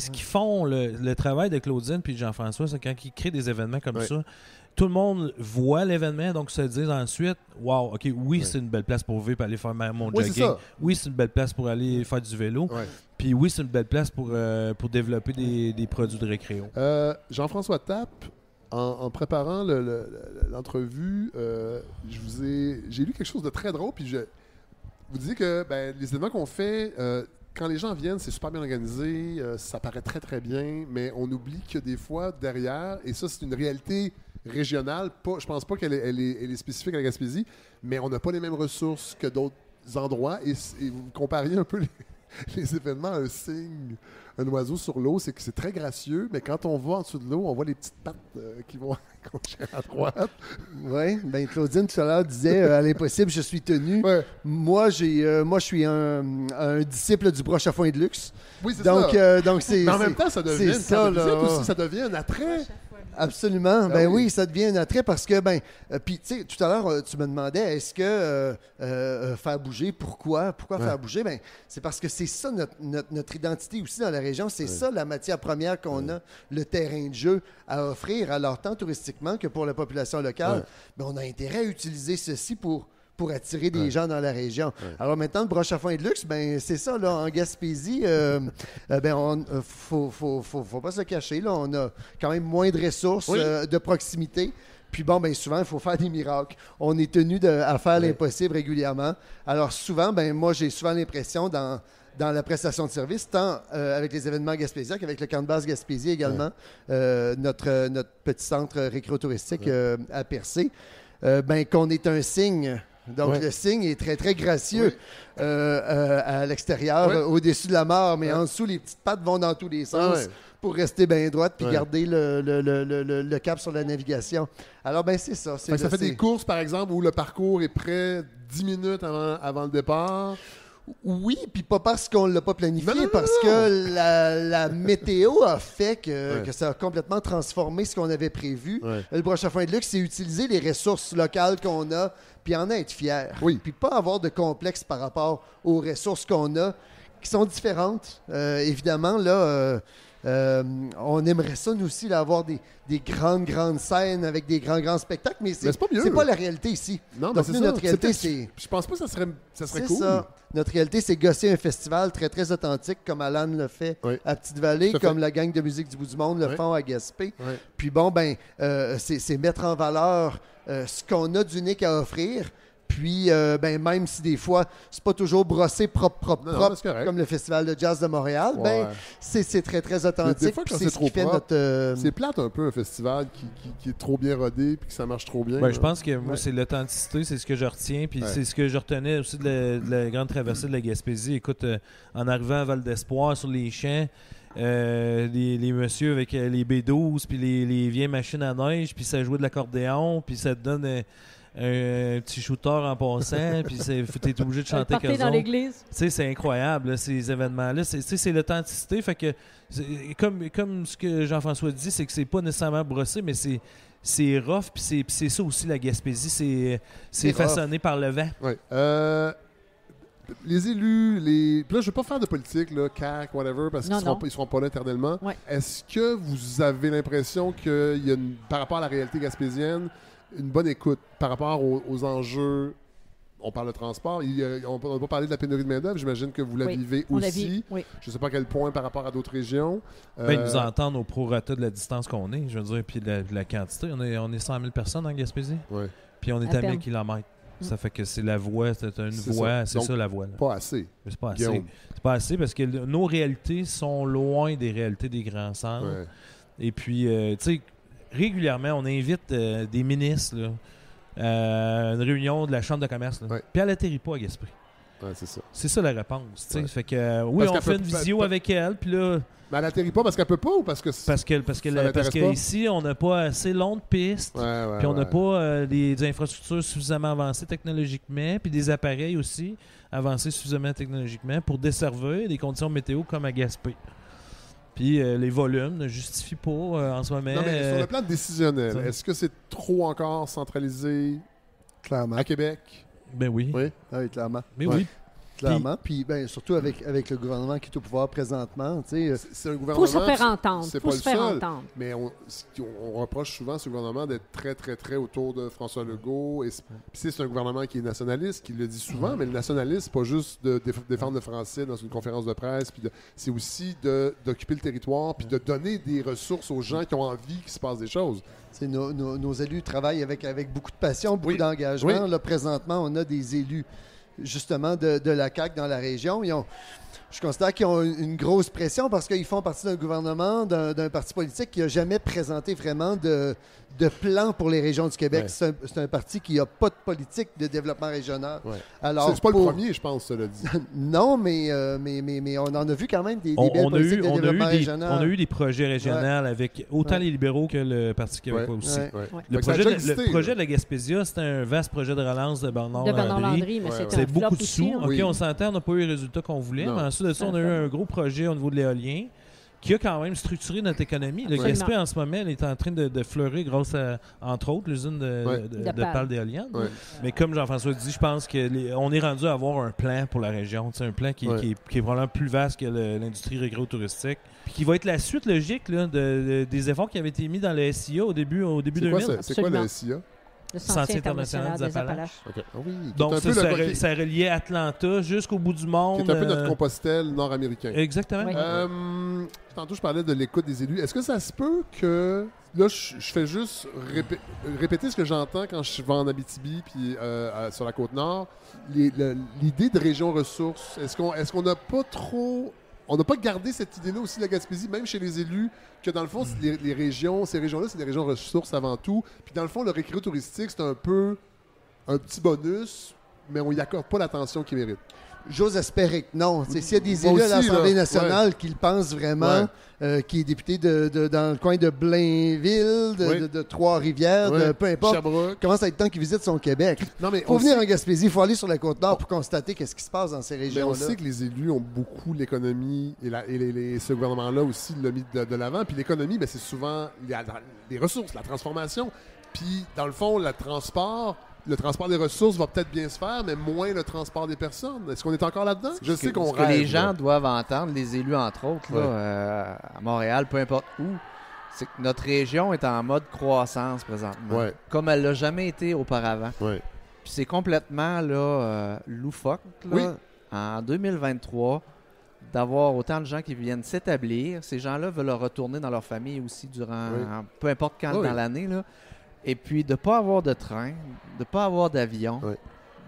ce qu'ils font, le travail de Claudine puis Jean-François, c'est quand ils créent des événements comme ça, tout le monde voit l'événement, donc se dit ensuite, wow, OK, c'est une belle place pour retrouver pour aller faire mon Oui, c'est jogging. ça. Oui, c'est une belle place pour aller faire du vélo. Ouais. Puis oui, c'est une belle place pour développer des produits de récréo. Jean-François Tappe, en préparant l'entrevue, j'ai lu quelque chose de très drôle. Puis vous disiez que les événements qu'on fait, quand les gens viennent, c'est super bien organisé, ça paraît très très bien, mais on oublie que des fois derrière, et ça c'est une réalité régionale, je pense pas qu'elle est spécifique à la Gaspésie, mais on n'a pas les mêmes ressources que d'autres endroits. Et vous compariez un peu les événements à un cygne, un oiseau sur l'eau, c'est que c'est très gracieux, mais quand on va en dessous de l'eau, on voit les petites pattes qui vont à droite. Oui, bien Claudine tout à l'heure disait à l'impossible, je suis tenu. Ouais. Moi, je suis un disciple du broche à foin de luxe. Oui, c'est ça. Donc c'est, mais en même temps, ça devient une ça, carte de visite là. aussi, ça devient un attrait. Absolument. Ben oui, ça devient un attrait parce que, puis tu sais, tout à l'heure, tu me demandais, est-ce que faire bouger, pourquoi faire bouger? Ben, c'est parce que c'est ça notre identité aussi dans la région. C'est ça la matière première qu'on a, le terrain de jeu à offrir, alors tant touristiquement que pour la population locale. Ben, on a intérêt à utiliser ceci pour attirer des gens dans la région. Alors maintenant, le broche à foin de luxe, ben c'est ça, là, en Gaspésie, faut pas se cacher, là, on a quand même moins de ressources de proximité. Puis bon, ben souvent, il faut faire des miracles. On est tenu à faire l'impossible régulièrement. Alors souvent, moi, j'ai souvent l'impression dans la prestation de service, tant avec les événements gaspésiens qu'avec le camp de base Gaspésie également, notre petit centre récréo-touristique à Percé, qu'on est un signe. Donc, le signe est très, très gracieux à l'extérieur, au-dessus de la mare, mais en dessous, les petites pattes vont dans tous les sens pour rester bien droite puis garder le cap sur la navigation. Alors, c'est ça. Ça fait des courses, par exemple, où le parcours est prêt 10 minutes avant le départ. Oui, puis pas parce qu'on ne l'a pas planifié, Non. que la météo a fait que ça a complètement transformé ce qu'on avait prévu. Le broche à foin de luxe, c'est utiliser les ressources locales qu'on a, puis en être fier. Puis pas avoir de complexe par rapport aux ressources qu'on a, qui sont différentes. Évidemment, là, on aimerait ça, nous aussi, là, avoir des grandes scènes avec des grands spectacles, mais c'est pas la réalité ici. Non, donc, notre réalité, c'est... Je pense pas que ça serait cool. Ça. Notre réalité, c'est gosser un festival très, très authentique, comme Alan le fait à Petite-Vallée, comme la gang de musique du bout du monde le font à Gaspé. Puis c'est mettre en valeur ce qu'on a d'unique à offrir. Puis, même si des fois, c'est pas toujours brossé propre, comme le Festival de jazz de Montréal, c'est très, très authentique. Des fois, quand c'est trop propre, c'est plate un peu un festival qui est trop bien rodé puis que ça marche trop bien. Je pense que moi, c'est l'authenticité, c'est ce que je retiens. Puis c'est ce que je retenais aussi de la grande traversée de la Gaspésie. Écoute, en arrivant à Val d'Espoir, sur les champs, les messieurs avec les B12 puis les vieilles machines à neige, puis ça jouait de l'accordéon, puis ça te donne... un petit shooter en passant, puis t'es obligé de chanter avec eux dans l'église. C'est incroyable, là, ces événements-là. C'est l'authenticité. Fait que, comme ce que Jean-François dit, c'est que c'est pas nécessairement brossé, mais c'est rough, puis c'est ça aussi la Gaspésie. C'est façonné par le vent. Oui. Les élus, Puis là, je ne veux pas faire de politique, là, CAQ, whatever, parce qu'ils ne seront pas là éternellement. Est-ce que vous avez l'impression qu'il y a, par rapport à la réalité gaspésienne, une bonne écoute par rapport aux enjeux? On parle de transport. On n'a pas parlé de la pénurie de main-d'œuvre. J'imagine que vous la vivez aussi. Je ne sais pas à quel point par rapport à d'autres régions. Ils nous entendent au prorata de la distance qu'on est, je veux dire, puis de la quantité. On est 100 000 personnes en Gaspésie. Puis on est à 1000 km. Ça fait que c'est la voie, c'est une voie, c'est ça la voie. Là. Pas assez. Mais c'est pas assez. C'est pas assez parce que nos réalités sont loin des réalités des grands centres. Et puis, tu sais, régulièrement, on invite des ministres là, à une réunion de la Chambre de commerce. Puis elle n'atterrit pas à Gaspé. C'est ça. C'est ça la réponse. Fait que, oui, on fait une visio avec elle. Puis là, mais elle n'atterrit pas parce qu'elle peut pas ou parce que ici, on n'a pas assez long de pistes. Puis on n'a pas des infrastructures suffisamment avancées technologiquement. Puis des appareils aussi avancés suffisamment technologiquement pour desservir des conditions météo comme à Gaspé. Puis les volumes ne justifient pas en ce moment. Non, mais sur le plan décisionnel, est-ce que c'est trop encore centralisé clairement à Québec? Ben oui. Oui, clairement. Mais oui. clairement. Puis surtout avec le gouvernement qui est au pouvoir présentement. C'est un gouvernement... Il faut se faire entendre. C'est pas le seul, mais on reproche souvent ce gouvernement d'être très, très, très autour de François Legault. Et c'est un gouvernement qui est nationaliste, qui le dit souvent, mais le nationalisme, c'est pas juste de défendre le français dans une conférence de presse, puis c'est aussi d'occuper le territoire, puis de donner des ressources aux gens qui ont envie qu'il se passe des choses. Nos élus travaillent avec beaucoup de passion, beaucoup d'engagement. Oui. Là, présentement, on a des élus, justement, de la CAQ dans la région. Je considère qu'ils ont une grosse pression parce qu'ils font partie d'un gouvernement, d'un parti politique qui n'a jamais présenté vraiment de plan pour les régions du Québec. Ouais. C'est un parti qui n'a pas de politique de développement régional. Ouais. Alors, c'est pas le premier, je pense, cela dit. Non, mais on en a vu quand même des belles politiques de développement régional. On a eu des projets régionaux avec autant les libéraux que le Parti québécois aussi. Le projet de la Gaspésia, c'était un vaste projet de relance de Bernard Landry. Mais c'est beaucoup de sous. Aussi, on s'entend, on n'a pas eu le résultat qu'on voulait. Mais ensuite de ça, on a eu un gros projet au niveau de l'éolien qui a quand même structuré notre économie. Le Gaspé, en ce moment, elle est en train de fleurir grâce à, entre autres, l'usine de pales d'éoliennes. Ouais. Mais comme Jean-François dit, je pense qu'on est rendu à avoir un plan pour la région. C'est un plan qui est probablement plus vaste que l'industrie récréo-touristique. Puis qui va être la suite logique là, des efforts qui avaient été mis dans le SIA au début 2000. C'est quoi le SIA? Le Sentier international des Appalaches. Okay. Ah oui, donc, ça reliait Atlanta jusqu'au bout du monde. C'est un peu notre Compostelle nord-américain. Exactement. Oui. Tantôt, je parlais de l'écoute des élus. Est-ce que ça se peut que... Là, je fais juste répéter ce que j'entends quand je vais en Abitibi puis sur la Côte-Nord. L'idée de région ressources, est-ce qu'on n'a pas trop... On n'a pas gardé cette idée-là aussi de la Gaspésie, même chez les élus, que dans le fond, les régions, ces régions-là, c'est des régions ressources avant tout. Puis dans le fond, le récréo touristique, c'est un peu un petit bonus, mais on n'y accorde pas l'attention qu'il mérite. J'ose espérer que non. S'il y a des élus à l'Assemblée nationale qui le pensent vraiment, qui est député dans le coin de Blainville, de Trois-Rivières, peu importe, Sherbrooke. commence à être temps qu'il visite son Québec. Il faut venir en Gaspésie, il faut aller sur la Côte-Nord pour constater qu'est-ce qui se passe dans ces régions-là. On sait que les élus ont beaucoup l'économie et ce gouvernement-là aussi l'a mis de l'avant. Puis l'économie, c'est souvent les ressources, la transformation. Puis dans le fond, le transport des ressources va peut-être bien se faire, mais moins le transport des personnes. Est-ce qu'on est encore là-dedans? Je sais qu'on rêve. Ce que les gens doivent entendre, les élus entre autres, là, à Montréal, peu importe où, c'est que notre région est en mode croissance présentement, comme elle l'a jamais été auparavant. Puis c'est complètement loufoque en 2023 d'avoir autant de gens qui viennent s'établir. Ces gens-là veulent retourner dans leur famille aussi durant peu importe quand dans l'année, là. Et puis, de ne pas avoir de train, de ne pas avoir d'avion,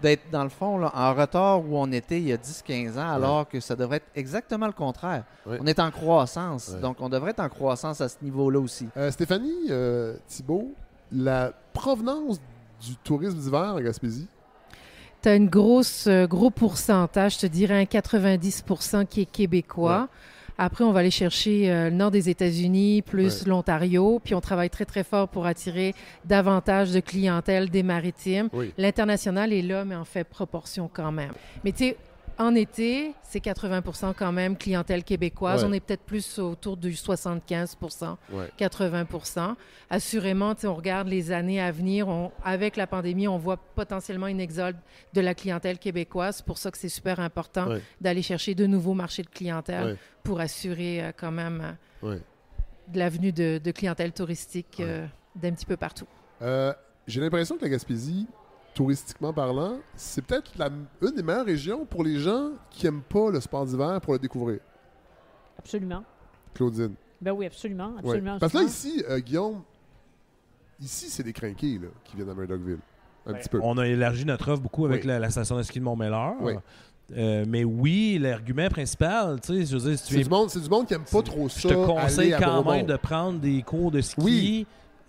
d'être, dans le fond, là, en retard où on était il y a 10-15 ans, alors que ça devrait être exactement le contraire. On est en croissance, donc on devrait être en croissance à ce niveau-là aussi. Stéphanie Thibault, la provenance du tourisme d'hiver en Gaspésie? Tu as un gros pourcentage, je te dirais un 90% qui est québécois. Après, on va aller chercher le nord des États-Unis, plus l'Ontario, puis on travaille très, très fort pour attirer davantage de clientèle des maritimes. L'international est là, mais en fait proportion quand même. Mais tu sais, en été, c'est 80% quand même clientèle québécoise. On est peut-être plus autour du 75%, 80%. Assurément, on regarde les années à venir. Avec la pandémie, on voit potentiellement une exode de la clientèle québécoise. C'est pour ça que c'est super important d'aller chercher de nouveaux marchés de clientèle pour assurer quand même de l'avenue de clientèle touristique d'un petit peu partout. J'ai l'impression que la Gaspésie, touristiquement parlant, c'est peut-être une des meilleures régions pour les gens qui n'aiment pas le sport d'hiver pour le découvrir. Absolument. Claudine. Ben oui, absolument. Parce que là, ici, Guillaume, c'est des crinqués là, qui viennent à Murdochville. Un petit peu. On a élargi notre offre beaucoup avec la station de ski de Mont-Méleur. Mais l'argument principal, tu sais, je veux dire, c'est du monde qui n'aime pas trop ça. Je te conseille quand même de prendre des cours de ski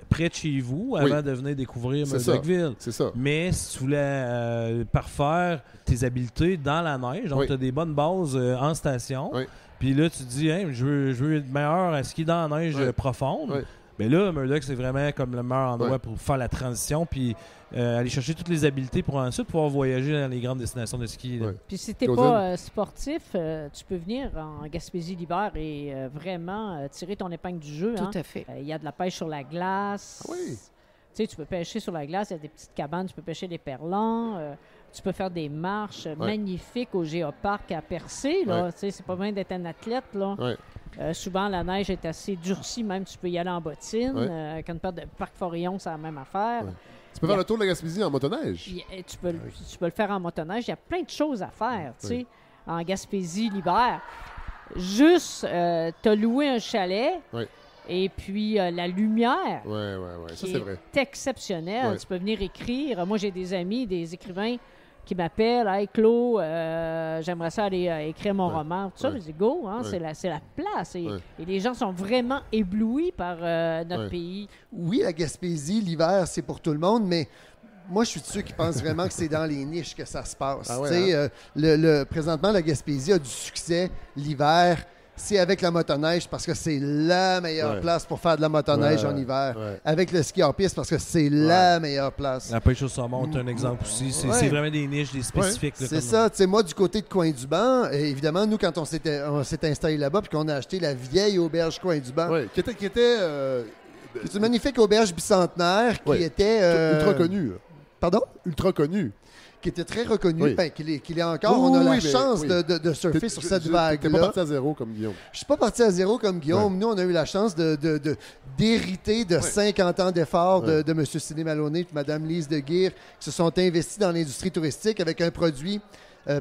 près de chez vous avant de venir découvrir Murdochville. C'est ça. Mais si tu voulais parfaire tes habiletés dans la neige, donc tu as des bonnes bases en station, puis là tu te dis je veux être meilleur à skier dans la neige profonde. Mais là, Murdoch, c'est vraiment comme le meilleur endroit pour faire la transition puis aller chercher toutes les habiletés pour ensuite pouvoir voyager dans les grandes destinations de ski. Puis si tu n'es pas sportif, tu peux venir en Gaspésie l'hiver et vraiment tirer ton épingle du jeu. Tout à fait. Il y a de la pêche sur la glace. Tu sais, tu peux pêcher sur la glace, il y a des petites cabanes, tu peux pêcher des perlons. Tu peux faire des marches magnifiques au Géoparc à Percé. Là. C'est pas bien d'être un athlète. Là. Souvent, la neige est assez durcie, même tu peux y aller en bottine. Quand on parle de Parc-Forillon, c'est la même affaire. Tu peux faire le tour de la Gaspésie en motoneige. Tu peux le faire en motoneige. Il y a plein de choses à faire, tu sais, en Gaspésie l'hiver. Juste, tu as loué un chalet. Et puis, la lumière, ça, c'est vrai. Est exceptionnelle. Tu peux venir écrire. Moi, j'ai des amis, des écrivains qui m'appellent. « Hey, Claude, j'aimerais ça aller écrire mon roman. » Tout ça, je dis « Go, hein, c'est la place. » Et les gens sont vraiment éblouis par notre pays. Oui, la Gaspésie, l'hiver, c'est pour tout le monde, mais moi, je suis de ceux qui pensent vraiment que c'est dans les niches que ça se passe. Présentement, la Gaspésie a du succès l'hiver. C'est avec la motoneige parce que c'est la meilleure place pour faire de la motoneige en hiver. Avec le ski en piste parce que c'est la meilleure place. La pêche au saumon, c'est un exemple aussi. C'est vraiment des niches, des spécifiques. C'est ça. Tu sais, moi, du côté de Coin-du-Banc, évidemment, nous, quand on s'est installé là-bas puis qu'on a acheté la vieille auberge Coin-du-Banc. Qui était c'est une magnifique auberge bicentenaire qui était... ultra connue. Pardon? Ultra connue. Qui était très reconnu, qu'il est encore. On a la chance de surfer sur cette vague-là. Tu n'es pas parti à zéro comme Guillaume. Je suis pas parti à zéro comme Guillaume. Nous, on a eu la chance d'hériter de 50 ans d'efforts de M. Sidney Maloney et Mme Lise de Guire qui se sont investis dans l'industrie touristique avec un produit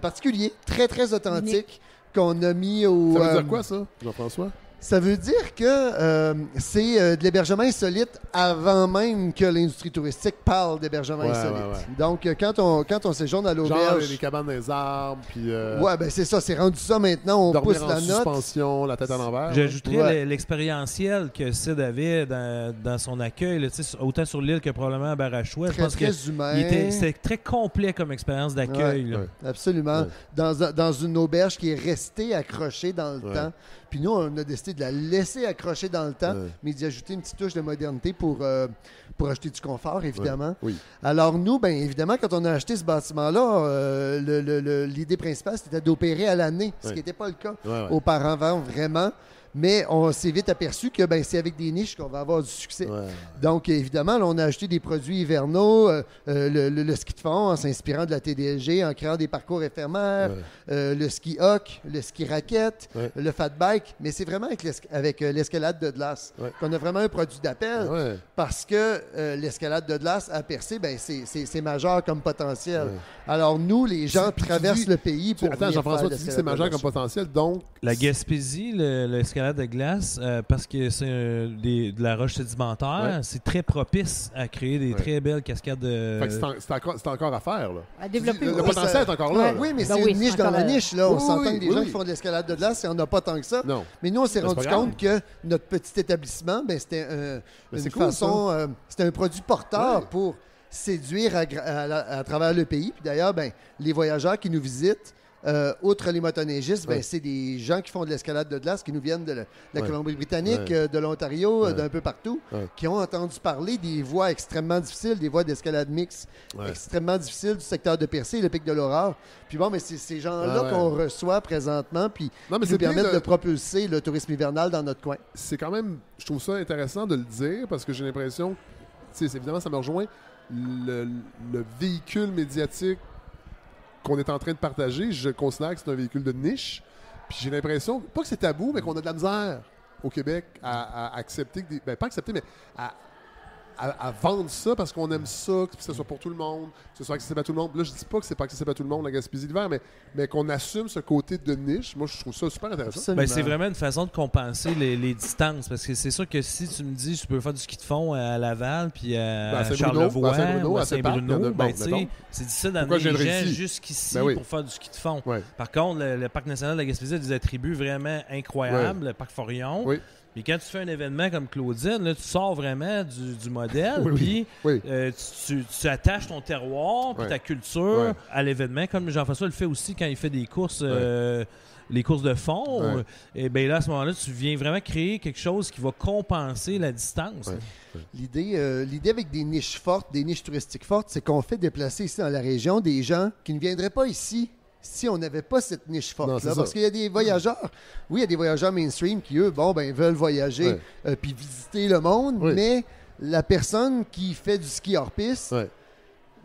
particulier, très, très authentique qu'on a mis au... Ça veut dire quoi, ça, Jean-François? Ça veut dire que c'est de l'hébergement insolite avant même que l'industrie touristique parle d'hébergement insolite. Donc, quand on séjourne à l'auberge... Genre les cabanes dans les arbres, puis... ben c'est ça, c'est rendu ça maintenant, on pousse la note. Suspension, la tête à l'envers. J'ajouterais l'expérientiel que Sid avait dans son accueil, là, autant sur l'île que probablement à Barachois. Très, très humain. C'était très complet comme expérience d'accueil. Absolument. Dans une auberge qui est restée accrochée dans le temps. Puis nous, on a décidé de la laisser accrocher dans le temps, mais d'y ajouter une petite touche de modernité pour acheter du confort, évidemment. Alors nous, bien évidemment, quand on a acheté ce bâtiment-là, l'idée principale, c'était d'opérer à l'année, ce qui n'était pas le cas auparavant, vraiment. Mais on s'est vite aperçu que c'est avec des niches qu'on va avoir du succès. Donc, évidemment, là, on a acheté des produits hivernaux, le ski de fond en s'inspirant de la TDLG, en créant des parcours éphémères, le ski hoc, le ski raquette, le fat bike. Mais c'est vraiment avec l'escalade de glace qu'on a vraiment un produit d'appel parce que l'escalade de glace à Percé, c'est majeur comme potentiel. Alors, nous, les gens traversent le pays pour Attends, Jean-François, tu dis que c'est majeur comme potentiel, donc... La Gaspésie, l'escalade de glace, parce que c'est de la roche sédimentaire, c'est très propice à créer des très belles cascades de... Fait que c'est encore à faire, là. À développer. Le potentiel est encore là. Oui, mais c'est une niche dans la niche, là. On s'entend que des gens qui font de l'escalade de glace, il n'y en a pas tant que ça. Non. Mais nous, on s'est rendu compte que notre petit établissement, c'était une façon... c'était un produit porteur pour séduire à travers le pays. Puis d'ailleurs, les voyageurs qui nous visitent, outre les motoneigistes, c'est des gens qui font de l'escalade de glace, qui nous viennent de la Colombie-Britannique, de l'Ontario, d'un peu partout, qui ont entendu parler des voies extrêmement difficiles, des voies d'escalade mixte extrêmement difficiles du secteur de Percé, le pic de l'Aurore. Puis bon, mais c'est ces gens-là qu'on reçoit présentement, puis qui nous permettent de propulser le tourisme hivernal dans notre coin. C'est quand même, je trouve ça intéressant de le dire, parce que j'ai l'impression, évidemment, ça me rejoint, le véhicule médiatique qu'on est en train de partager, je considère que c'est un véhicule de niche. Puis j'ai l'impression, pas que c'est tabou, mais qu'on a de la misère au Québec à accepter, pas accepter, mais à vendre ça parce qu'on aime ça, que ce soit pour tout le monde, que ce soit accessible à tout le monde. Là, je dis pas que c'est pas accessible à tout le monde, la Gaspésie d'hiver, mais qu'on assume ce côté de niche. Moi, je trouve ça super intéressant. C'est vraiment une façon de compenser les distances, parce que c'est sûr que si tu me dis je peux faire du ski de fond à Laval, puis à Charlevoix, ou à Saint-Bruno, c'est difficile d'amener les gens jusqu'ici pour faire du ski de fond. Par contre, le Parc national de la Gaspésie a des attributs vraiment incroyables, le Parc Forillon. Puis quand tu fais un événement comme Claudine, là, tu sors vraiment du modèle, puis tu attaches ton terroir, puis ta culture à l'événement, comme Jean-François le fait aussi quand il fait des courses, les courses de fond. Et bien là, à ce moment-là, tu viens vraiment créer quelque chose qui va compenser la distance. L'idée avec des niches fortes, des niches touristiques fortes, c'est qu'on fait déplacer ici dans la région des gens qui ne viendraient pas ici si on n'avait pas cette niche forte-là. Parce qu'il y a des voyageurs, il y a des voyageurs mainstream qui, eux, veulent voyager puis visiter le monde, mais la personne qui fait du ski hors piste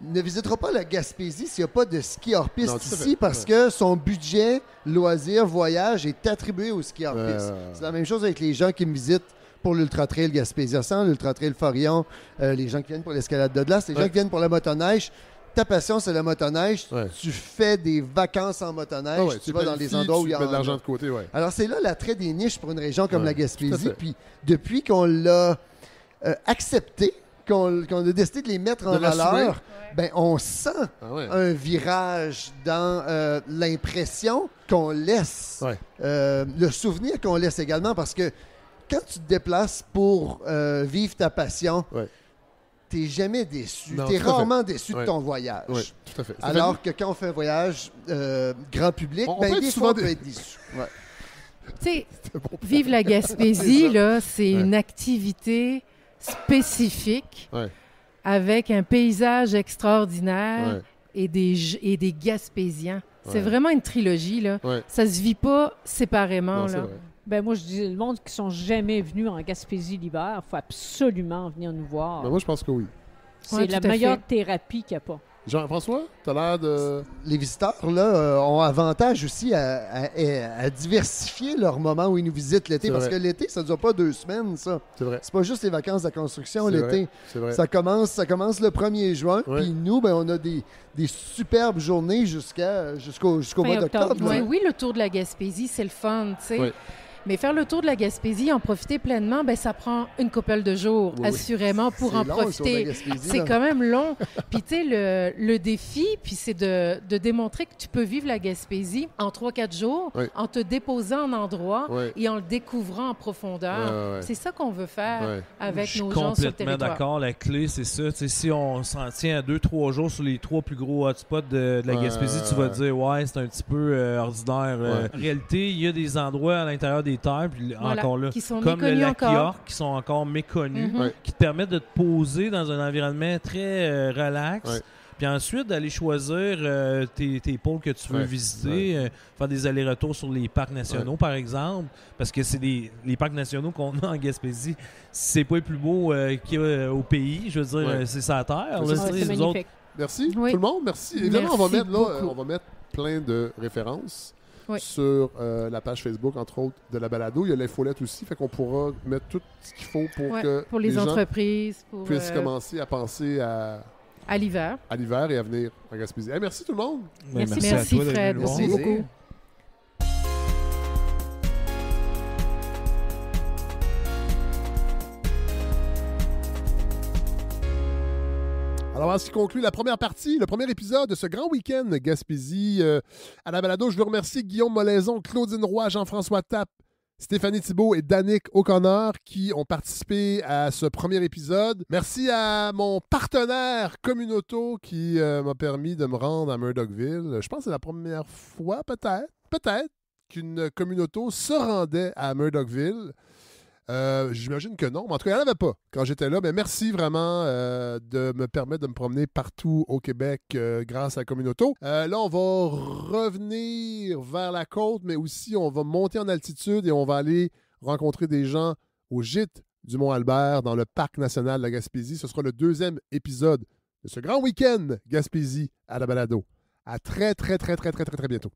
ne visitera pas la Gaspésie s'il n'y a pas de ski hors-piste ici parce que son budget loisirs, voyage est attribué au ski hors-piste. C'est la même chose avec les gens qui me visitent pour l'Ultra Trail Gaspésia 100, l'Ultra Trail Forillon, les gens qui viennent pour l'escalade de glace, les gens qui viennent pour la motoneige. Ta passion, c'est la motoneige. Tu fais des vacances en motoneige. Tu vas dans des endroits où il y a de l'argent de côté. Alors, c'est là l'attrait des niches pour une région comme la Gaspésie. Puis, depuis qu'on l'a accepté, qu'on a décidé de les mettre en valeur, ben, on sent un virage dans l'impression qu'on laisse, le souvenir qu'on laisse également, parce que quand tu te déplaces pour vivre ta passion, t'es jamais déçu. T'es rarement déçu de ton voyage. Oui, tout à fait. Alors que quand on fait un voyage grand public, des fois, on peut être déçu. Tu sais, vivre la Gaspésie, là, c'est une activité spécifique avec un paysage extraordinaire et des Gaspésiens. C'est vraiment une trilogie, là. Ça se vit pas séparément, là. Ben moi, je dis, le monde qui sont jamais venus en Gaspésie l'hiver, il faut absolument venir nous voir. Ben moi, je pense que oui. C'est la meilleure thérapie qu'il n'y a pas. Jean-François, tu as l'air de... Les visiteurs là, ont avantage aussi à diversifier leur moment où ils nous visitent l'été. Parce que l'été, ça ne dure pas 2 semaines, ça. C'est vrai. C'est pas juste les vacances de la construction, l'été. C'est vrai. Ça commence le 1er juin. Puis nous, ben, on a des superbes journées jusqu'au mois d'octobre. Oui, le tour de la Gaspésie, c'est le fun, tu sais. Mais faire le tour de la Gaspésie, en profiter pleinement, ben ça prend une couple de jours, assurément, pour en profiter. C'est quand même long. Puis, tu sais, le défi, puis c'est de démontrer que tu peux vivre la Gaspésie en 3-4 jours, en te déposant en endroit et en le découvrant en profondeur. C'est ça qu'on veut faire avec nos gens sur le territoire. Je suis complètement d'accord. La clé, c'est ça. T'sais, si on s'en tient à 2-3 jours sur les 3 plus gros hotspots de la Gaspésie, tu vas dire, c'est un petit peu ordinaire. En réalité, il y a des endroits à l'intérieur des terres, puis encore là, comme le lac York, qui sont encore méconnus, qui te permettent de te poser dans un environnement très relax. Puis ensuite, d'aller choisir tes pôles que tu veux visiter, faire des allers-retours sur les parcs nationaux, par exemple, parce que c'est les parcs nationaux qu'on a en Gaspésie, c'est pas les plus beaux qu'il y a au pays. Je veux dire, c'est sa terre. C'est magnifique. Merci, tout le monde. Merci. Évidemment, on va mettre plein de références sur la page Facebook, entre autres, de la balado. Il y a l'infolette aussi, fait qu'on pourra mettre tout ce qu'il faut pour les entreprises puissent commencer à penser à l'hiver et à venir en Gaspésie. Merci tout le monde. Merci Fred. Merci beaucoup. Alors, ainsi conclut la première partie, le premier épisode de ce grand week-end Gaspésie à la balado. Je veux remercier Guillaume Molaison, Claudine Roy, Jean-François Tappe, Stéphanie Thibault et Danick O'Connor qui ont participé à ce premier épisode. Merci à mon partenaire Communauto qui m'a permis de me rendre à Murdochville. Je pense que c'est la première fois, peut-être, qu'une Communauto se rendait à Murdochville. J'imagine que non, mais en tout cas, il n'y en avait pas quand j'étais là. Mais merci vraiment de me permettre de me promener partout au Québec grâce à Communauto. Là, on va revenir vers la côte, mais aussi on va monter en altitude et on va aller rencontrer des gens au gîte du Mont-Albert dans le Parc national de la Gaspésie. Ce sera le 2e épisode de ce grand week-end Gaspésie à la balado. À très, très, très, très, très, très, très bientôt.